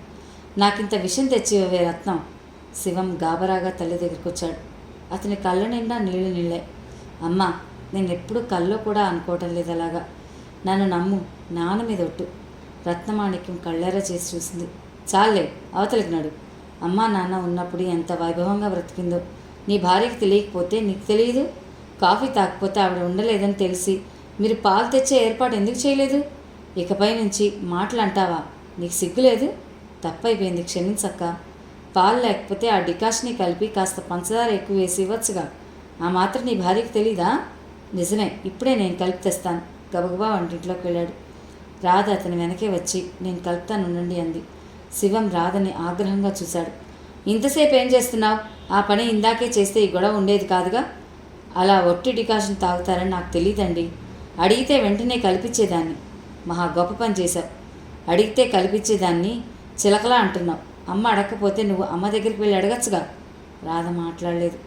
నాకింత విషయం తెచ్చివే రత్నం. శివం గాబరాగా తల్లి దగ్గరికి వచ్చాడు. అతని కళ్ళ నిండా నీళ్లు నీళ్ళే. అమ్మ, నేను ఎప్పుడూ కల్లో కూడా అనుకోవటం లేదు అలాగా. నన్ను నమ్ము, నాన్న మీద ఒట్టు. రత్నమాణిక్యం కళ్ళెర చేసి చూసింది. చాలే, అవతలికి నడు. అమ్మా నాన్న ఉన్నప్పుడు ఎంత వైభవంగా బ్రతికిందో నీ భార్యకి తెలియకపోతే నీకు తెలియదు. కాఫీ తాకపోతే ఆవిడ ఉండలేదని తెలిసి మీరు పాలు తెచ్చే ఏర్పాటు ఎందుకు చేయలేదు? ఇకపై నుంచి మాటలు అంటావా? నీకు సిగ్గులేదు? తప్పైపోయింది, క్షమించక్క. పాలు లేకపోతే ఆ డికాషన్ని కలిపి కాస్త పంచదార ఎక్కువ వేసి ఇవ్వచ్చుగా. ఆ మాత్రం నీ భార్యకి తెలీదా? నిజమే, ఇప్పుడే నేను కలిపి తెస్తాను. గబగబా వంటింట్లోకి వెళ్ళాడు. రాధ అతని వెనకే వచ్చి నేను కలుపుతాను ఉండండి అంది. శివం రాధని ఆగ్రహంగా చూశాడు. ఇంతసేపు ఏం చేస్తున్నావు? ఆ పని ఇందాకే చేస్తే ఈ గొడవ ఉండేది కాదుగా. అలా ఒట్టి డికాషన్ తాగుతారని నాకు తెలియదండి. అడిగితే వెంటనే కల్పించేదాన్ని. మహా గొప్ప పని చేశావు. అడిగితే కల్పించేదాన్ని చిలకలా అంటున్నావు. అమ్మ అడగకపోతే నువ్వు అమ్మ దగ్గరికి వెళ్ళి అడగచ్చుగా. రాధ మాట్లాడలేదు.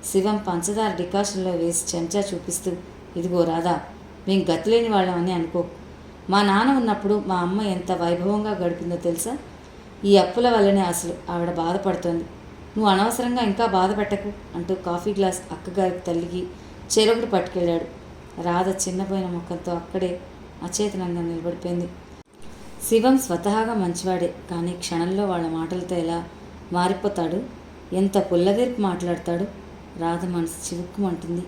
శివం పంచదార డికాషన్లో వేసి చెంచా చూపిస్తూ, ఇదిగో రాధా, మేము గతిలేని వాళ్ళమని అనుకో. మా నాన్న ఉన్నప్పుడు మా అమ్మ ఎంత వైభవంగా గడిపిందో తెలుసా? ఈ అప్పుల వల్లనే అసలు ఆవిడ బాధపడుతోంది. నువ్వు అనవసరంగా ఇంకా బాధపెట్టకు అంటూ కాఫీ గ్లాస్ అక్కగారికి తల్లికి చెరొకటి పట్టుకెళ్ళాడు. రాధ చిన్నపోయిన ముఖంతో అక్కడే అచేతనంగా నిలబడిపోయింది. శివం స్వతహాగా మంచివాడే, కానీ క్షణంలో వాళ్ళ మాటలతో ఎలా మారిపోతాడు, ఎంత పుల్లదెరుపు మాట్లాడతాడు. రాధ మనసు చివుక్కుమంటుంది.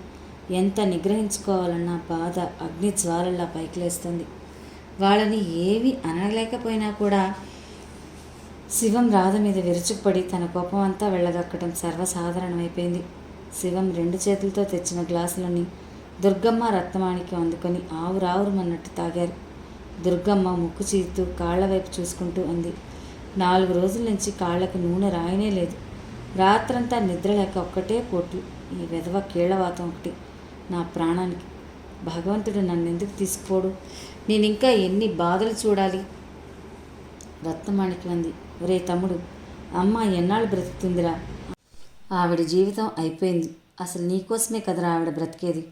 ఎంత నిగ్రహించుకోవాలన్నా బాధ అగ్ని జ్వాలల్లా పైకి లేస్తుంది. వాళ్ళని ఏమీ అనలేకపోయినా కూడా శివం రాధ మీద విరుచుకుపడి తన కోపం అంతా వెళ్ళగక్కడం సర్వసాధారణమైపోయింది. శివం 2 చేతులతో తెచ్చిన గ్లాసులని దుర్గమ్మ రత్నమాణిక్యం అందుకొని ఆవురావురమన్నట్టు తాగారు. దుర్గమ్మ ముక్కు చీరుతూ కాళ్ల వైపు చూసుకుంటూ అంది. 4 రోజుల నుంచి కాళ్లకు నూనె రాయనే లేదు. రాత్రంతా నిద్రలేక ఒక్కటే పోట్లు. ఈ వెధవ కీళ్లవాతం ఒకటి నా ప్రాణానికి. భగవంతుడు నన్నెందుకు తీసుకుపోడు? నేను ఇంకా ఎన్ని బాధలు చూడాలి? రత్నమాణిక్యం అంది. ఒరే తమ్ముడు, అమ్మ ఎన్నాళ్ళు బ్రతుకుతుందిరా? ఆవిడ జీవితం అయిపోయింది. అసలు నీకోసమే కదరా ఆవిడ బ్రతికేది.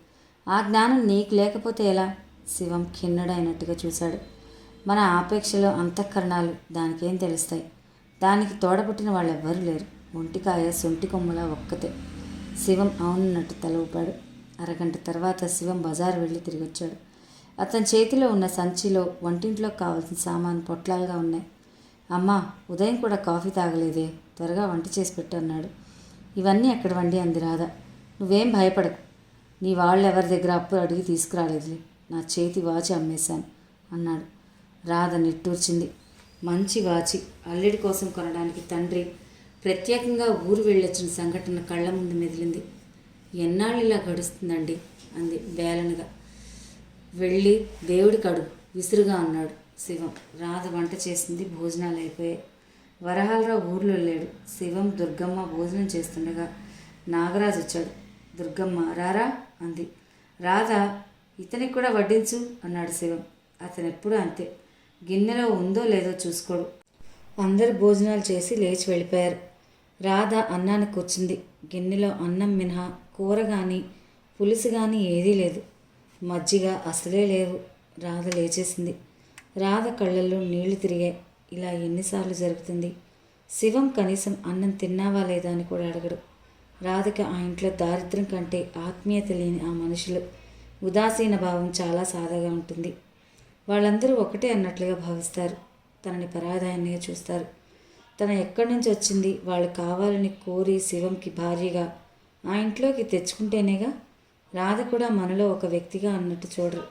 ఆ జ్ఞానం నీకు లేకపోతే ఎలా? శివం ఖిన్నడైనట్టుగా చూశాడు. మన ఆపేక్షలో అంతఃకరణాలు దానికేం తెలుస్తాయి? దానికి తోడబుట్టిన వాళ్ళు ఎవ్వరూ లేరు. ఒంటికాయ సొంటి కొమ్మలా ఒక్కతే. శివం అవునన్నట్టు తల ఊపాడు. అరగంట తర్వాత శివం బజారు వెళ్ళి తిరిగి వచ్చాడు. అతని చేతిలో ఉన్న సంచిలో వంటింట్లో కావాల్సిన సామాను పొట్లాలుగా ఉన్నాయి. అమ్మా, ఉదయం కూడా కాఫీ తాగలేదే, త్వరగా వంట చేసి పెట్టు అన్నాడు. ఇవన్నీ ఎక్కడ వండి అంది రాధ. నువ్వేం భయపడకు, నీ వాళ్ళెవరి దగ్గర అప్పు అడిగి తీసుకురాలేదులే. నా చేతి వాచి అమ్మేశాను అన్నాడు. రాధ నిట్టూర్చింది. మంచి వాచి అల్లుడి కోసం కొనడానికి తండ్రి ప్రత్యేకంగా ఊరు వెళ్ళొచ్చిన సంఘటన కళ్ళ ముందు మెదిలింది. ఎన్నాళ్ళు ఇలా గడుస్తుందండి అంది బేలనగా. వెళ్ళి దేవుడికి అడుగు విసురుగా అన్నాడు శివం. రాధ వంట చేసింది. భోజనాలు అయిపోయాయి. వరహాలరావు ఊర్లో లేడు. శివం దుర్గమ్మ భోజనం చేస్తుండగా నాగరాజు వచ్చాడు. దుర్గమ్మ రారా అంది. రాధ, ఇతనికి కూడా వడ్డించు అన్నాడు శివం. అతను ఎప్పుడూ అంతే, గిన్నెలో ఉందో లేదో చూసుకోడు. అందరు భోజనాలు చేసి లేచి వెళ్ళిపోయారు. రాధ అన్నానికి వచ్చింది. గిన్నెలో అన్నం మినహా కూర కానీ పులుసు కానీ ఏదీ లేదు. మజ్జిగ అసలే లేవు. రాధ లేచేసింది. రాధ కళ్ళల్లో నీళ్లు తిరిగాయి. ఇలా ఎన్నిసార్లు జరుగుతుంది? శివం కనీసం అన్నం తిన్నావా లేదా అని కూడా అడగడు. రాధకి ఆ ఇంట్లో దారిద్ర్యం కంటే ఆత్మీయత లేని ఆ మనుషులు ఉదాసీన భావం చాలా సాదాగా ఉంటుంది. వాళ్ళందరూ ఒకటే అన్నట్లుగా భావిస్తారు. తనని పరాదాయాన్నిగా చూస్తారు. తను ఎక్కడి నుంచి వచ్చింది వాళ్ళు కావాలని కోరి శివంకి భార్యగా ఆ ఇంట్లోకి తెచ్చుకుంటేనేగా రాధ కూడా మనలో ఒక వ్యక్తిగా అన్నట్టు చూడరు.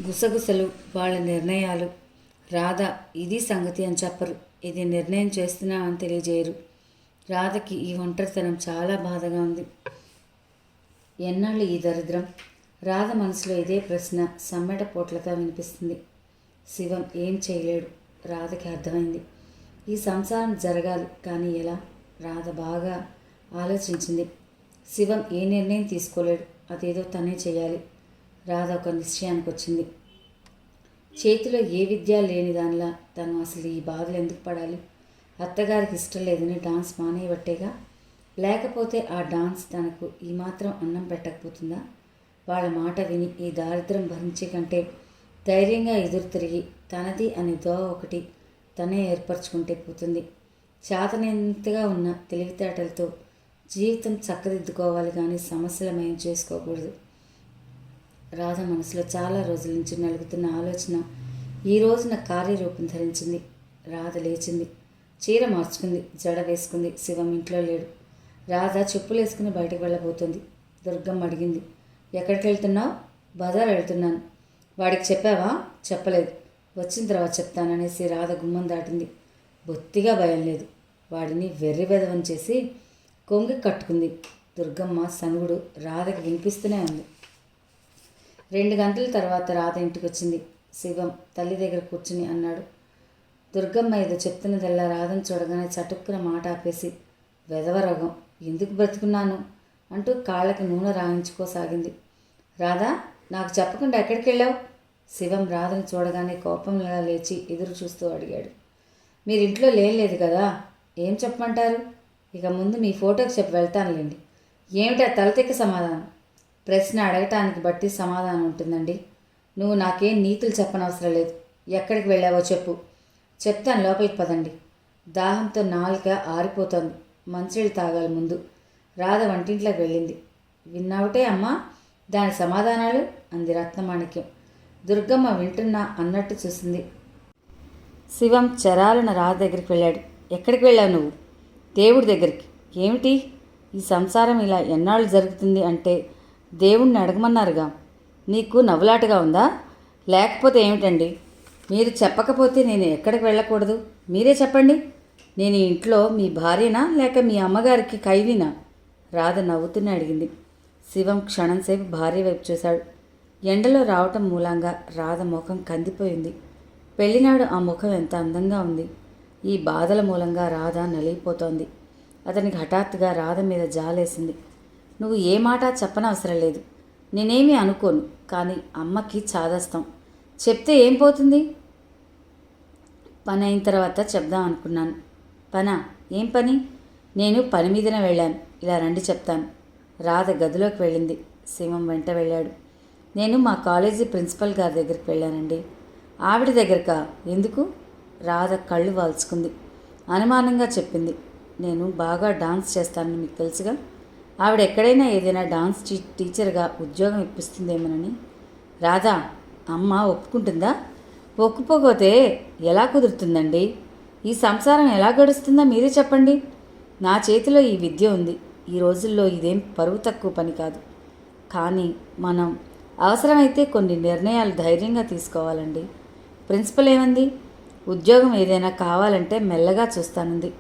గుసగుసలు, వాళ్ళ నిర్ణయాలు. రాధ ఇది సంగతి అని చెప్పరు, ఇది నిర్ణయం చేస్తున్నా అని తెలియజేయరు. రాధకి ఈ ఒంటరితనం చాలా బాధగా ఉంది. ఎన్నాళ్ళు ఈ దరిద్రం? రాధ మనసులో ఇదే ప్రశ్న సమ్మెట పోట్లతో వినిపిస్తుంది. శివం ఏం చేయలేడు. రాధకి అర్థమైంది. ఈ సంసారం జరగాలి, కానీ ఎలా? రాధ బాగా ఆలోచించింది. శివం ఏ నిర్ణయం తీసుకోలేడు, అదేదో తనే చేయాలి. రాధ ఒక నిశ్చయానికి వచ్చింది. చేతిలో ఏ విద్య లేని దానిలా తను అసలు ఈ బాధలు ఎందుకు పడాలి? అత్తగారికి ఇష్టం లేదని డాన్స్ మానేయబట్టేగా. లేకపోతే ఆ డాన్స్ తనకు ఈ మాత్రం అన్నం పెట్టకపోతుందా? వాళ్ళ మాట విని ఈ దారిద్ర్యం భరించే కంటే ధైర్యంగా ఎదురు తిరిగి తనది అనే దోవ ఒకటి తనే ఏర్పరచుకుంటే పోతుంది. చేతనెంతగా ఉన్న తెలివితేటలతో జీవితం చక్కదిద్దుకోవాలి, కానీ సమస్యలమయం చేసుకోకూడదు. రాధ మనసులో చాలా రోజుల నుంచి నలుగుతున్న ఆలోచన ఈ రోజున కార్యరూపం ధరించింది. రాధ లేచింది, చీర మార్చుకుంది, జడ వేసుకుంది. శివం ఇంట్లో లేడు. రాధ చెప్పులు వేసుకుని బయటకు వెళ్ళబోతుంది. దుర్గమ్మ అడిగింది, ఎక్కడికి వెళ్తున్నావు? బజార్ వెళ్తున్నాను. వాడికి చెప్పావా? చెప్పలేదు, వచ్చిన తర్వాత చెప్తాననేసి రాధ గుమ్మం దాటింది. బొత్తిగా భయం లేదు. వాడిని వెర్రి వెదవం చేసి కొంగి కట్టుకుంది. దుర్గమ్మ సనుగుడు రాధకి వినిపిస్తూనే ఉంది. 2 గంటల తర్వాత రాధ ఇంటికి వచ్చింది. శివం తల్లి దగ్గర కూర్చుని అన్నాడు. దుర్గమ్మ ఏదో చెప్తున్నదల్లా రాధను చూడగానే చటుక్కున మాట ఆపేసి, వెధవరోగం, ఎందుకు బ్రతుకున్నాను అంటూ కాళ్ళకి నూనె రాయించుకోసాగింది. రాధా, నాకు చెప్పకుండా ఎక్కడికి వెళ్ళావు? శివం రాధను చూడగానే కోపంగా లేచి ఎదురు చూస్తూ అడిగాడు. మీరు ఇంట్లో లేదు కదా, ఏం చెప్పమంటారు? ఇక ముందు మీ ఫోటోకి చెప్పి వెళ్తానులేండి. ఏమిటా తలతిక్క సమాధానం? ప్రశ్న అడగటానికి బట్టి సమాధానం ఉంటుందండి. నువ్వు నాకేం నీతులు చెప్పనవసరం లేదు. ఎక్కడికి వెళ్ళావో చెప్పు. చెప్తాను, లోపలికి పదండి. దాహంతో నాలుక ఆరిపోతోంది. మంచినీళ్ళు తాగాలి ముందు. రాధ వంటింట్లోకి వెళ్ళింది. విన్నావుటే అమ్మా దాని సమాధానాలు అంది రత్నమాణిక్యం. దుర్గమ్మ వింటున్నా అన్నట్టు చూసింది. శివం చరాలన రాధ దగ్గరికి వెళ్ళాడు. ఎక్కడికి వెళ్ళావు నువ్వు? దేవుడి దగ్గరికి. ఏమిటి ఈ సంసారం ఇలా ఎన్నాళ్ళు జరుగుతుంది అంటే దేవుణ్ణి అడగమన్నారుగా. నీకు నవ్వులాటగా ఉందా? లేకపోతే ఏమిటండి? మీరు చెప్పకపోతే నేను ఎక్కడికి వెళ్ళకూడదు? మీరే చెప్పండి. నేను ఈ ఇంట్లో మీ భార్యనా లేక మీ అమ్మగారికి ఖైదీనా? రాధ నవ్వుతూనే అడిగింది. శివం క్షణంసేపు భార్య వైపు చూశాడు. ఎండలో రావటం మూలంగా రాధ ముఖం కందిపోయింది. పెళ్లినాడు ఆ ముఖం ఎంత అందంగా ఉంది. ఈ బాధల మూలంగా రాధ నలిగిపోతోంది. అతనికి హఠాత్తుగా రాధ మీద జాలేసింది. నువ్వు ఏ మాట చెప్పనవసరం లేదు. నేనేమీ అనుకోను, కానీ అమ్మకి చాదస్తాం. చెప్తే ఏం పోతుంది? పని అయిన తర్వాత చెప్దాం అనుకున్నాను. పనా? ఏం పని? నేను పని మీదనే వెళ్ళాను. ఇలా రండి చెప్తాను. రాధ గదిలోకి వెళ్ళింది. శివం వెంట వెళ్ళాడు. నేను మా కాలేజీ ప్రిన్సిపల్ గారి దగ్గరికి వెళ్ళానండి. ఆవిడ దగ్గరకా? ఎందుకు? రాధ కళ్ళు వాల్చుకుంది. అనుమానంగా చెప్పింది. నేను బాగా డాన్స్ చేస్తానని మీకు తెలుసుగా. ఆవిడ ఎక్కడైనా ఏదైనా డాన్స్ టీచర్గా ఉద్యోగం ఇప్పిస్తుందేమోనని. రాధా, అమ్మ ఒప్పుకుంటుందా? ఒప్పుకోకపోతే ఎలా కుదురుతుందండి? ఈ సంసారం ఎలా గడుస్తుందో మీరే చెప్పండి. నా చేతిలో ఈ విద్య ఉంది. ఈ రోజుల్లో ఇదేం పరువు తక్కువ పని కాదు. కానీ మనం అవసరమైతే కొన్ని నిర్ణయాలు ధైర్యంగా తీసుకోవాలండి. ప్రిన్సిపల్ ఏమంది? ఉద్యోగం ఏదైనా కావాలంటే మెల్లగా చూస్తానుంది.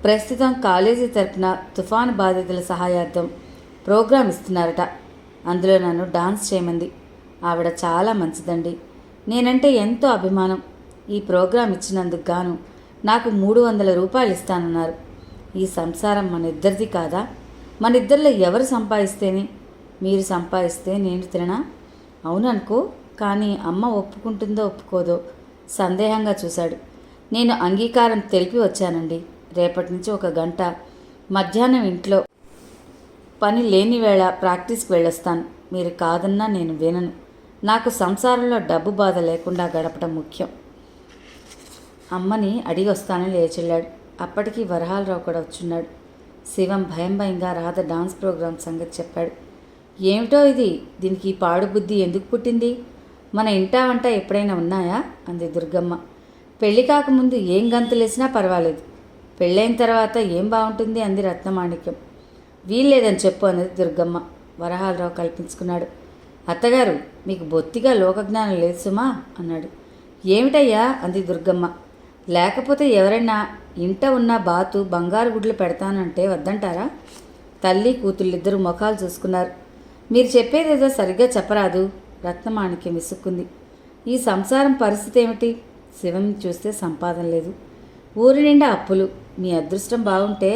ప్రస్తుతం కాలేజీ తరపున తుఫాను బాధితుల సహాయార్థం ప్రోగ్రాం ఇస్తున్నారట. అందులో నన్ను డాన్స్ చేయమంది. ఆవిడ చాలా మంచిదండి. నేనంటే ఎంతో అభిమానం. ఈ ప్రోగ్రాం ఇచ్చినందుకు గాను నాకు 300 రూపాయలు ఇస్తానన్నారు. ఈ సంసారం మన ఇద్దరిది కాదా? మన ఇద్దరిలో ఎవరు సంపాదిస్తేనే? మీరు సంపాదిస్తే నేను తిననా? అవుననుకో, కానీ అమ్మ ఒప్పుకుంటుందో ఒప్పుకోదో సందేహంగా చూశాడు. నేను అంగీకారం తెలిపి వచ్చానండి. రేపటి నుంచి 1 గంట మధ్యాహ్నం ఇంట్లో పని లేని వేళ ప్రాక్టీస్కి వెళ్ళొస్తాను. మీరు కాదన్నా నేను వినను. నాకు సంసారంలో డబ్బు బాధ లేకుండా గడపడం ముఖ్యం. అమ్మని అడిగి వస్తానని లేచెళ్ళాడు. అప్పటికి వరహాలరావు కూడా వచ్చున్నాడు. శివం భయంగా రాధ డాన్స్ ప్రోగ్రాం సంగతి చెప్పాడు. ఏమిటో ఇది, దీనికి ఈ పాడు బుద్ధి ఎందుకు పుట్టింది? మన ఇంటా వంట ఎప్పుడైనా ఉన్నాయా? అంది దుర్గమ్మ. పెళ్లి కాకముందు ఏం గంతులేసినా పర్వాలేదు, పెళ్ళైన తర్వాత ఏం బాగుంటుంది అంది రత్నమాణిక్యం. వీల్లేదని చెప్పు అన్నది దుర్గమ్మ. వరహాలరావు కల్పించుకున్నాడు. అత్తగారు, మీకు బొత్తిగా లోకజ్ఞానం లేదు సుమా అన్నాడు. ఏమిటయ్యా అంది దుర్గమ్మ. లేకపోతే ఎవరైనా ఇంట ఉన్న బాతు బంగారు గుడ్లు పెడతానంటే వద్దంటారా? తల్లి కూతుళ్ళిద్దరూ ముఖాలు చూసుకున్నారు. మీరు చెప్పేదేదో సరిగ్గా చెప్పరాదు, రత్నమాణిక్యం విసుక్కుంది. ఈ సంసారం పరిస్థితి ఏమిటి? శివం చూస్తే సంపాదన లేదు, ఊరి నిండా అప్పులు. మీ అదృష్టం బాగుంటే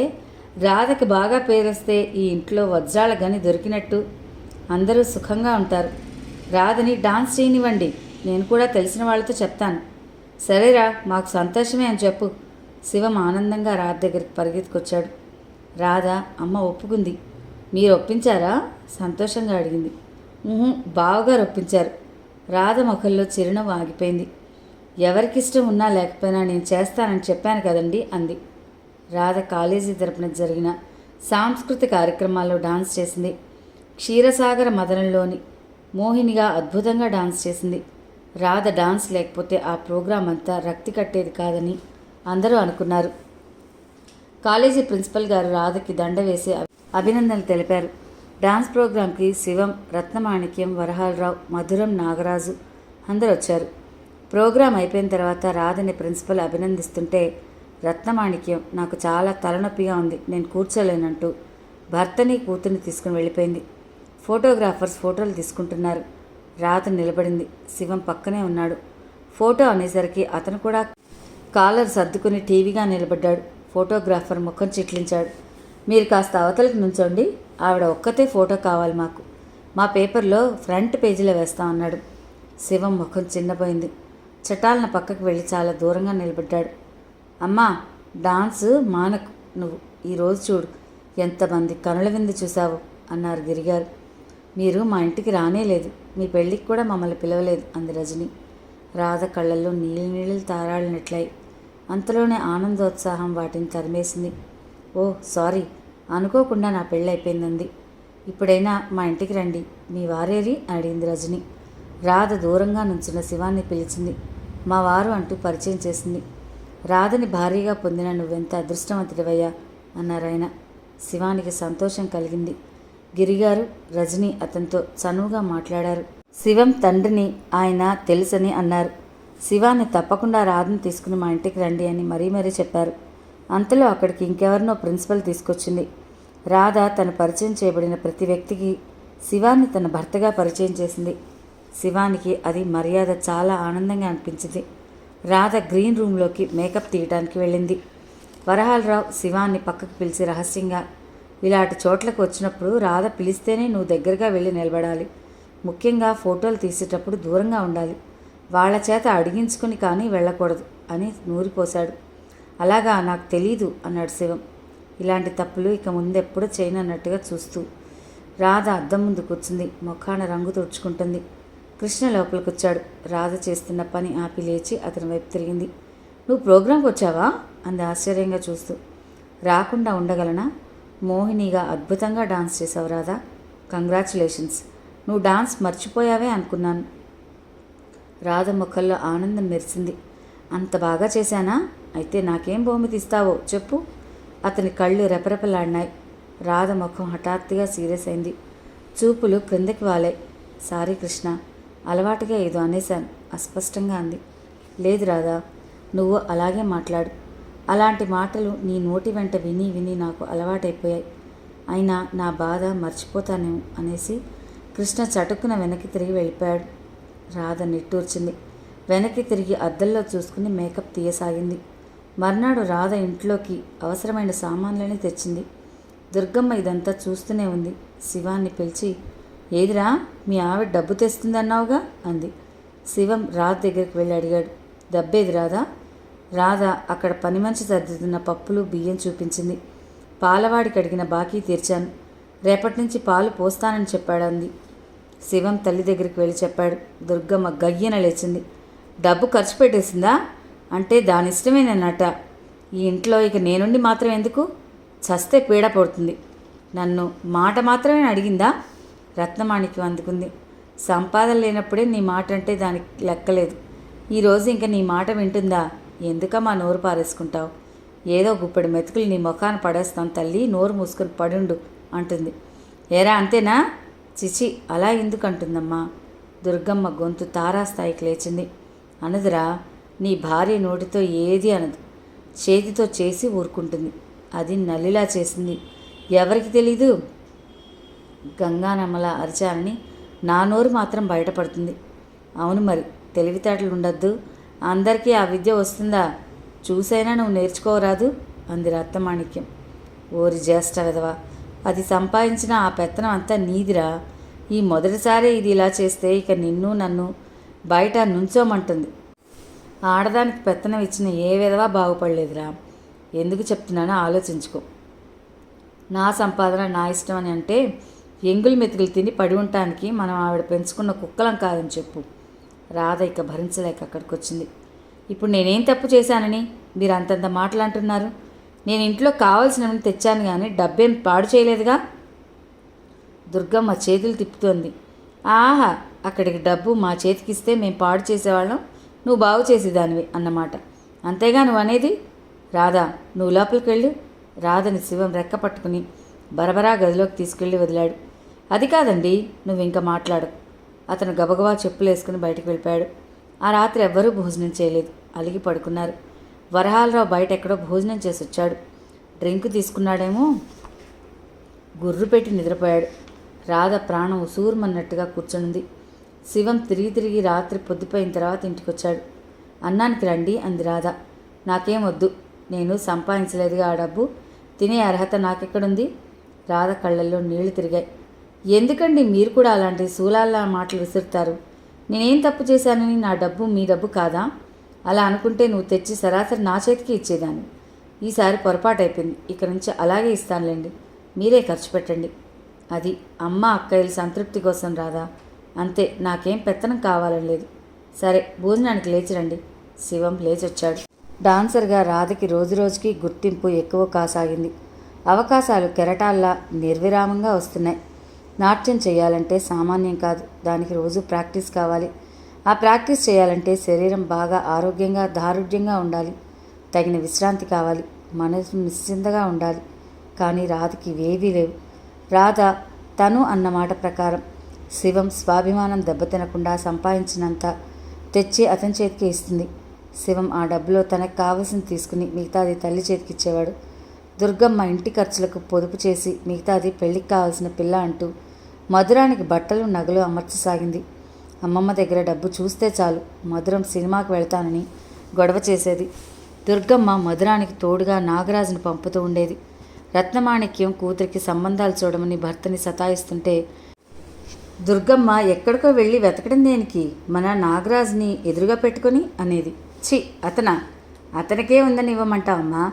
రాధకి బాగా పేరొస్తే ఈ ఇంట్లో వజ్రాల గని దొరికినట్టు అందరూ సుఖంగా ఉంటారు. రాధని డాన్స్ చేయనివ్వండి, నేను కూడా తెలిసిన వాళ్ళతో చెప్తాను. సరేరా, మాకు సంతోషమే అని చెప్పు. శివం ఆనందంగా రాధ దగ్గరికి పరిగెత్తుకొచ్చాడు. రాధ, అమ్మ ఒప్పుకుంది. మీరు ఒప్పించారా? సంతోషంగా అడిగింది. బావగారు ఒప్పించారు. రాధ ముఖంలో చిరునవ్వు ఆగిపోయింది. ఎవరికిష్టం ఉన్నా లేకపోయినా నేను చేస్తానని చెప్పాను కదండి అంది. రాధ కాలేజీ తరపున జరిగిన సాంస్కృతిక కార్యక్రమాల్లో డాన్స్ చేసింది. క్షీరసాగర మదనంలోని మోహినిగా అద్భుతంగా డాన్స్ చేసింది. రాధ డాన్స్ లేకపోతే ఆ ప్రోగ్రాం అంతా రక్తి కట్టేది కాదని అందరూ అనుకున్నారు. కాలేజీ ప్రిన్సిపల్ గారు రాధకి దండ వేసి అభినందనలు తెలిపారు. డాన్స్ ప్రోగ్రాంకి శివం, రత్నమాణిక్యం, వరహాలరావు, మధురం, నాగరాజు అందరూ వచ్చారు. ప్రోగ్రాం అయిపోయిన తర్వాత రాధని ప్రిన్సిపల్ అభినందిస్తుంటే రత్నమాణిక్యం, నాకు చాలా తలనొప్పిగా ఉంది, నేను కూర్చోలేనంటూ భర్తని కూతుర్ని తీసుకుని వెళ్ళిపోయింది. ఫోటోగ్రాఫర్స్ ఫోటోలు తీసుకుంటున్నారు. రాధ నిలబడింది. శివం పక్కనే ఉన్నాడు. ఫోటో అనేసరికి అతను కూడా కాలర్ సర్దుకుని టీవీగా నిలబడ్డాడు. ఫోటోగ్రాఫర్ ముఖం చిట్లించాడు. మీరు కాస్త అవతలకి నుంచోండి, ఆవిడ ఒక్కతే ఫోటో కావాలి మాకు, మా పేపర్లో ఫ్రంట్ పేజీలో వేస్తామన్నాడు. శివం ముఖం చిన్నపోయింది. చటాలన పక్కకు వెళ్ళి చాలా దూరంగా నిలబడ్డాడు. అమ్మా, డాన్స్ మానకు నువ్వు, ఈరోజు చూడు ఎంతమంది కనుల విందు చూశావు అన్నారు గిరిగారు. మీరు మా ఇంటికి రానేలేదు, మీ పెళ్ళికి కూడా మమ్మల్ని పిలవలేదు అంది రజని. రాధ కళ్ళల్లో నీళ్ళు తారాడినట్లయి. అంతలోనే ఆనందోత్సాహం వాటిని తరిమేసింది. ఓ సారీ, అనుకోకుండా నా పెళ్ళి అయిపోయిందంది. ఇప్పుడైనా మా ఇంటికి రండి, మీ వారేరి అడిగింది రజని. రాధ దూరంగా నుంచున్న శివాన్ని పిలిచింది. మా వారు అంటూ పరిచయం చేసింది. రాధని భారీగా పొందిన నువ్వెంత అదృష్టవంతుడివయ్యా అన్నారాయన. శివానికి సంతోషం కలిగింది. గిరిగారు, రజని అతనితో చనువుగా మాట్లాడారు. శివం తండ్రిని ఆయన తెలుసని అన్నారు. శివాన్ని తప్పకుండా రాధని తీసుకుని మా ఇంటికి రండి అని మరీ చెప్పారు. అంతలో అక్కడికి ఇంకెవరినో ప్రిన్సిపల్ తీసుకొచ్చింది. రాధ తను పరిచయం చేయబడిన ప్రతి వ్యక్తికి శివాన్ని తన భర్తగా పరిచయం చేసింది. శివానికి అది మర్యాద చాలా ఆనందంగా అనిపించింది. రాధ గ్రీన్ రూమ్లోకి మేకప్ తీయడానికి వెళ్ళింది. వరహాలరావు శివాన్ని పక్కకు పిలిచి రహస్యంగా, ఇలాంటి చోట్లకు వచ్చినప్పుడు రాధ పిలిస్తేనే నువ్వు దగ్గరగా వెళ్ళి నిలబడాలి, ముఖ్యంగా ఫోటోలు తీసేటప్పుడు దూరంగా ఉండాలి, వాళ్ల చేత అడిగించుకుని కానీ వెళ్ళకూడదు అని నూరిపోశాడు. అలాగా, నాకు తెలీదు అన్నాడు శివం. ఇలాంటి తప్పులు ఇక ముందెప్పుడు చేయనన్నట్టుగా చూస్తూ. రాధ అద్దం ముందు కూర్చుంది. ముఖాన రంగు తుడుచుకుంటుంది. కృష్ణ లోపలికి వచ్చాడు. రాధ చేస్తున్న పని ఆపి లేచి అతని వైపు తిరిగింది. నువ్వు ప్రోగ్రాంకి వచ్చావా అంది ఆశ్చర్యంగా చూస్తూ. రాకుండా ఉండగలనా? మోహినిగా అద్భుతంగా డాన్స్ చేసావు రాధా, కంగ్రాచులేషన్స్. నువ్వు డాన్స్ మర్చిపోయావే అనుకున్నాను. రాధ ముఖంలో ఆనందం మెరిసింది. అంత బాగా చేశానా? అయితే నాకేం బహుమతి ఇస్తావో చెప్పు. అతని కళ్ళు రెపరెపలాడినాయి. రాధ ముఖం హఠాత్తుగా సీరియస్ అయింది. చూపులు క్రిందకి వాలాయి. సారీ కృష్ణ, అలవాటుగా ఏదో అనేశాను అస్పష్టంగా అంది. లేదు రాధా, నువ్వు అలాగే మాట్లాడు. అలాంటి మాటలు నీ నోటి వెంట విని విని నాకు అలవాటైపోయాయి. అయినా నా బాధ మర్చిపోతానేమో అనేసి కృష్ణ చటుక్కున వెనక్కి తిరిగి వెళ్ళిపోయాడు. రాధ నిట్టూర్చింది. వెనక్కి తిరిగి అద్దంలో చూసుకుని మేకప్ తీయసాగింది. మర్నాడు రాధ ఇంట్లోకి అవసరమైన సామాన్లని తెచ్చింది. దుర్గమ్మ ఇదంతా చూస్తూనే ఉంది. శివాన్ని పిలిచి, ఏదిరా మీ ఆవిడ డబ్బు తెస్తుందన్నావుగా అంది. శివం రాధ దగ్గరికి వెళ్ళి అడిగాడు, డబ్బేది రాధా? రాధ అక్కడ పని మనిషి సర్దుతున్న పప్పులు బియ్యం చూపించింది. పాలవాడికి అడిగిన బాకీ తీర్చాను, రేపటి నుంచి పాలు పోస్తానని చెప్పాడు అంది. శివం తల్లి దగ్గరికి వెళ్ళి చెప్పాడు. దుర్గమ్మ గయ్యన లేచింది. డబ్బు ఖర్చు పెట్టేసిందా? అంటే దాని ఇష్టమేనన్నట. ఈ ఇంట్లో ఇక నేనుండి మాత్రం ఎందుకు? చస్తే పీడ పడుతుంది. నన్ను మాట మాత్రమే అడిగిందా? రత్నమాణిక్యం అందుకుంది. సంపాదన లేనప్పుడే నీ మాట అంటే దానికి లెక్కలేదు. ఈరోజు ఇంక నీ మాట వింటుందా? ఎందుకమ్మా నోరు పారేసుకుంటావు? ఏదో గుప్పెడు మెతుకులు నీ ముఖాన పడేస్తాను తల్లి, నోరు మూసుకొని పడుండు అంటుంది. ఏరా అంతేనా? చిచి, అలా ఎందుకు అంటుందమ్మా? దుర్గమ్మ గొంతు తారాస్థాయికి లేచింది. అనదురా, నీ భార్య నోటితో ఏది అనదు, చేతితో చేసి ఊరుకుంటుంది. అది నల్లిలా చేసింది, ఎవరికి తెలీదు? గంగానమ్మలా అరిచానని నా నోరు మాత్రం బయటపడుతుంది. అవును మరి, తెలివితేటలు ఉండద్దు, అందరికీ ఆ విద్య వస్తుందా? చూసైనా నువ్వు నేర్చుకోరాదు అంది రత్నమాణిక్యం. ఓరి జ్యేష్ఠ విధవా, అది సంపాదించిన ఆ పెత్తనం అంతా నీదిరా. ఈ మొదటిసారి ఇది ఇలా చేస్తే ఇక నిన్ను నన్ను బయట నుంచోమంటుంది. ఆడదానికి పెత్తనం ఇచ్చిన ఏ విధవా బాగుపడలేదురా. ఎందుకు చెప్తున్నానో ఆలోచించుకో. నా సంపాదన నా ఇష్టం అని అంటే ఎంగులు మెతుకులు తిని పడి ఉండటానికి మనం ఆవిడ పెంచుకున్న కుక్కలం కాదని చెప్పు. రాధ ఇక భరించలేక అక్కడికి వచ్చింది. ఇప్పుడు నేనేం తప్పు చేశానని మీరు అంతంత మాటలంటున్నారు? నేను ఇంట్లో కావాల్సినవన్నీ తెచ్చాను కానీ డబ్బేం పాడు చేయలేదుగా. దుర్గమ్మ చేతులు తిప్పుతోంది. ఆహా, అక్కడికి డబ్బు మా చేతికిస్తే మేము పాడు చేసేవాళ్ళం, నువ్వు బాగు చేసేదానివి అన్నమాట. అంతేగా నువ్వు అనేది? రాధా, నువ్వు లోపలికి వెళ్ళు. రాధని శివం రెక్క పట్టుకుని బరబరా గదిలోకి తీసుకెళ్ళి వదిలాడు. అది కాదండి, నువ్వు ఇంకా మాట్లాడు. అతను గబగబా చెప్పులు వేసుకుని బయటకు వెళ్ళిపోయాడు. ఆ రాత్రి ఎవ్వరూ భోజనం చేయలేదు, అలిగి పడుకున్నారు. వరహాలరావు బయట ఎక్కడో భోజనం చేసి వచ్చాడు. డ్రింక్ తీసుకున్నాడేమో. గుర్రు పెట్టి నిద్రపోయాడు. రాధ ప్రాణం ఉసూరుమన్నట్టుగా కూర్చునుంది. శివం తిరిగి తిరిగి రాత్రి పొద్దుపోయిన తర్వాత ఇంటికి వచ్చాడు. అన్నానికి రండి అంది రాధ. నాకేం వద్దు, నేను సంపాదించలేదుగా ఆ డబ్బు, తినే అర్హత నాకెక్కడుంది? రాధ కళ్ళల్లో నీళ్లు తిరిగాయి. ఎందుకండి మీరు కూడా అలాంటి శూలాల్లా మాటలు విసురుతారు? నేనేం తప్పు చేశానని నా డబ్బు మీ డబ్బు కాదా? అలా అనుకుంటే నువ్వు తెచ్చి సరాసరి నా చేతికి ఇచ్చేదాన్ని. ఈసారి పొరపాటు అయిపోయింది, ఇక నుంచి అలాగే ఇస్తానులేండి, మీరే ఖర్చు పెట్టండి. అది అమ్మ అక్కయ్యల సంతృప్తి కోసం రాదా, అంతే, నాకేం పెత్తనం కావాలని లేదు. సరే, భోజనానికి లేచిరండి. శివం లేచొచ్చాడు. డాన్సర్గా రాధకి రోజురోజుకి గుర్తింపు ఎక్కువ కాసాగింది. అవకాశాలు కెరటాల్లా నిర్విరామంగా వస్తున్నాయి. నాట్యం చేయాలంటే సామాన్యం కాదు, దానికి రోజు ప్రాక్టీస్ కావాలి. ఆ ప్రాక్టీస్ చేయాలంటే శరీరం బాగా ఆరోగ్యంగా దారుఢ్యంగా ఉండాలి, తగిన విశ్రాంతి కావాలి, మనసు నిశ్చింతగా ఉండాలి. కానీ రాధకి ఇవేవీ లేవు. రాధ తను అన్నమాట ప్రకారం శివం స్వాభిమానం దెబ్బతినకుండా సంపాదించినంత తెచ్చి అతని చేతికి ఇస్తుంది. శివం ఆ డబ్బులో తనకు కావలసింది తీసుకుని మిగతాది తల్లి చేతికి ఇచ్చేవాడు. దుర్గమ్మ ఇంటి ఖర్చులకు పొదుపు చేసి మిగతాది పెళ్లికి కావాల్సిన పిల్ల అంటూ మధురానికి బట్టలు నగలు అమర్చసాగింది. అమ్మమ్మ దగ్గర డబ్బు చూస్తే చాలు మధురం సినిమాకి వెళ్తానని గొడవ చేసేది. దుర్గమ్మ మధురానికి తోడుగా నాగరాజును పంపుతూ ఉండేది. రత్నమాణిక్యం కూతురికి సంబంధాలు చూడమని భర్తని సతాయిస్తుంటే దుర్గమ్మ ఎక్కడికో వెళ్ళి వెతకడం దేనికి, మన నాగరాజుని ఎదురుగా పెట్టుకొని అనేది. ఛీ, అతనికే ఉందని ఇవ్వమంటావమ్మా?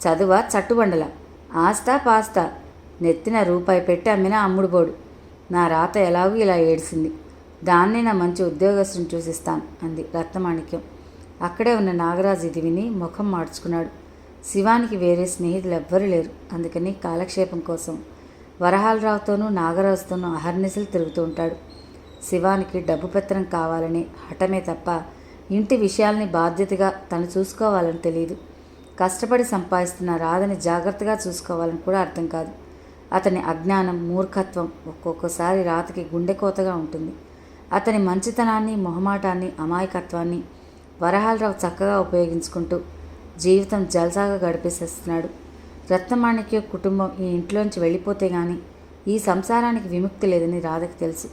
చదువా చట్టుబండల, ఆస్తా పాస్తా, నెత్తిన రూపాయి పెట్టి అమ్మినా అమ్ముడుబోడు. నా రాత ఎలాగూ ఇలా ఏడిసింది, దాన్నే నా మంచి ఉద్యోగస్తుని చూసిస్తాను అంది రత్నమాణిక్యం. అక్కడే ఉన్న నాగరాజు ఇది విని ముఖం మార్చుకున్నాడు. శివానికి వేరే స్నేహితులు ఎవ్వరూ లేరు, అందుకని కాలక్షేపం కోసం వరహాలరావుతోనూ నాగరాజుతోనూ అహర్నిశలు తిరుగుతూ ఉంటాడు. శివానికి డబ్బు పెత్తనం కావాలని హఠమే తప్ప ఇంటి విషయాల్ని బాధ్యతగా తను చూసుకోవాలని తెలియదు. కష్టపడి సంపాదిస్తున్న రాధని జాగ్రత్తగా చూసుకోవాలని కూడా అర్థం కాదు. అతని అజ్ఞానం, మూర్ఖత్వం ఒక్కొక్కసారి రాధకి గుండెకోతగా ఉంటుంది. అతని మంచితనాన్ని, మొహమాటాన్ని, అమాయకత్వాన్ని వరహాలరావు చక్కగా ఉపయోగించుకుంటూ జీవితం జల్సాగా గడిపేసేస్తున్నాడు. రత్నమాణిక్య కుటుంబం ఈ ఇంట్లోంచి వెళ్ళిపోతే గాని ఈ సంసారానికి విముక్తి లేదని రాధకి తెలుసు.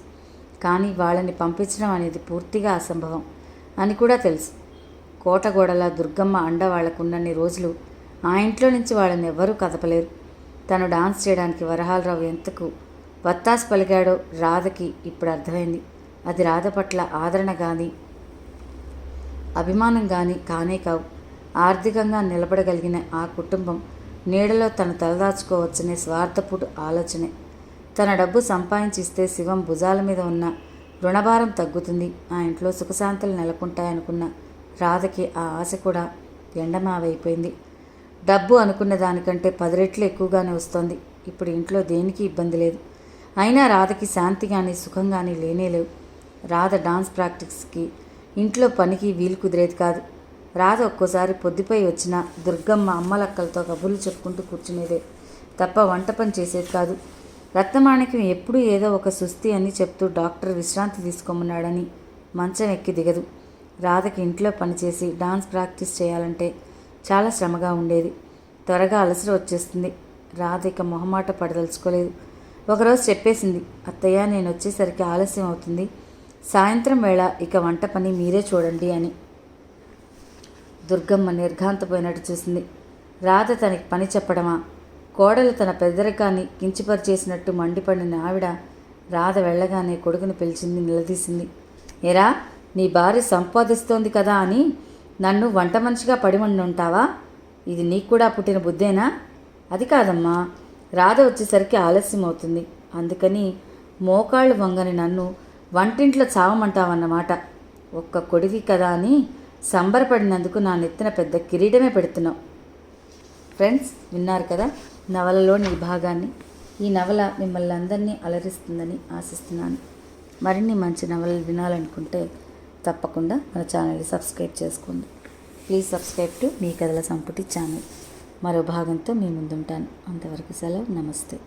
కానీ వాళ్ళని పంపించడం అనేది పూర్తిగా అసంభవం అని కూడా తెలుసు. కోటగోడల దుర్గమ్మ అండ వాళ్లకున్నన్ని రోజులు ఆ ఇంట్లో నుంచి వాళ్ళని ఎవ్వరూ కదపలేరు. తను డాన్స్ చేయడానికి వరహాలరావు ఎంతకు వత్తాసు పలికాడో రాధకి ఇప్పుడు అర్థమైంది. అది రాధ పట్ల ఆదరణ కానీ అభిమానం కానీ కానే కావు. ఆర్థికంగా నిలబడగలిగిన ఆ కుటుంబం నీడలో తను తలదాచుకోవచ్చనే స్వార్థపుడు ఆలోచనే. తన డబ్బు సంపాదించిస్తే శివం భుజాల మీద ఉన్న రుణభారం తగ్గుతుంది, ఆ ఇంట్లో సుఖశాంతులు నెలకొంటాయనుకున్న రాధకి ఆ ఆశ కూడా ఎండమావైపోయింది. డబ్బు అనుకున్న దానికంటే 10 రెట్లు ఎక్కువగానే వస్తోంది. ఇప్పుడు ఇంట్లో దేనికి ఇబ్బంది లేదు. అయినా రాధకి శాంతి కానీ సుఖం కానీ లేనేలేవు. రాధ డాన్స్ ప్రాక్టీస్కి, ఇంట్లో పనికి వీలు కుదిరేది కాదు. రాధ ఒక్కోసారి పొద్దుపై వచ్చిన దుర్గమ్మ అమ్మలక్కలతో కబుర్లు చెప్పుకుంటూ కూర్చునేదే తప్ప వంట పని చేసేది కాదు. రత్నమాణిక్యం ఎప్పుడూ ఏదో ఒక సుస్థి అని చెప్తూ డాక్టర్ విశ్రాంతి తీసుకోమన్నాడని మంచం ఎక్కి దిగదు. రాధకి ఇంట్లో పనిచేసి డాన్స్ ప్రాక్టీస్ చేయాలంటే చాలా శ్రమగా ఉండేది. త్వరగా అలసట వచ్చేస్తుంది. రాధ ఇక మొహమాట పడదలుచుకోలేదు. ఒకరోజు చెప్పేసింది, అత్తయ్య నేను వచ్చేసరికి ఆలస్యం అవుతుంది, సాయంత్రం వేళ ఇక వంట పని మీరే చూడండి అని. దుర్గమ్మ నిర్ఘాంతపోయినట్టు చూసింది. రాధ తనకి పని చెప్పడమా? కోడలు తన పెద్దరికాన్ని కించిపరిచేసినట్టు మండిపడిన ఆవిడ రాధ వెళ్ళగానే కొడుకుని పిలిచింది, నిలదీసింది. ఎరా, నీ భార్య సంపాదిస్తోంది కదా అని నన్ను వంట మనిషిగా పడిమండి ఉంటావా? ఇది నీకు కూడా పుట్టిన బుద్ధేనా? అది కాదమ్మా, రాధ వచ్చేసరికి ఆలస్యం అవుతుంది, అందుకని మోకాళ్ళు వంగని నన్ను వంటింట్లో చావమంటావన్నమాట. ఒక్క కొడుకి కదా అని సంబరపడినందుకు నా నెత్తిన పెద్ద కిరీటమే పెడుతున్నావు. ఫ్రెండ్స్, విన్నారు కదా నవలలోని ఈ భాగాన్ని. ఈ నవల మిమ్మల్ని అందరినీ అలరిస్తుందని ఆశిస్తున్నాను. మరిన్ని మంచి నవలలు వినాలనుకుంటే తప్పకుండా మన ఛానల్ని సబ్స్క్రైబ్ చేసుకోండి. ప్లీజ్ సబ్స్క్రైబ్ టు మీ కథల సంపుటి ఛానల్. మరో భాగంతో మీ ముందుంటాను. అంతవరకు సెలవు. నమస్తే.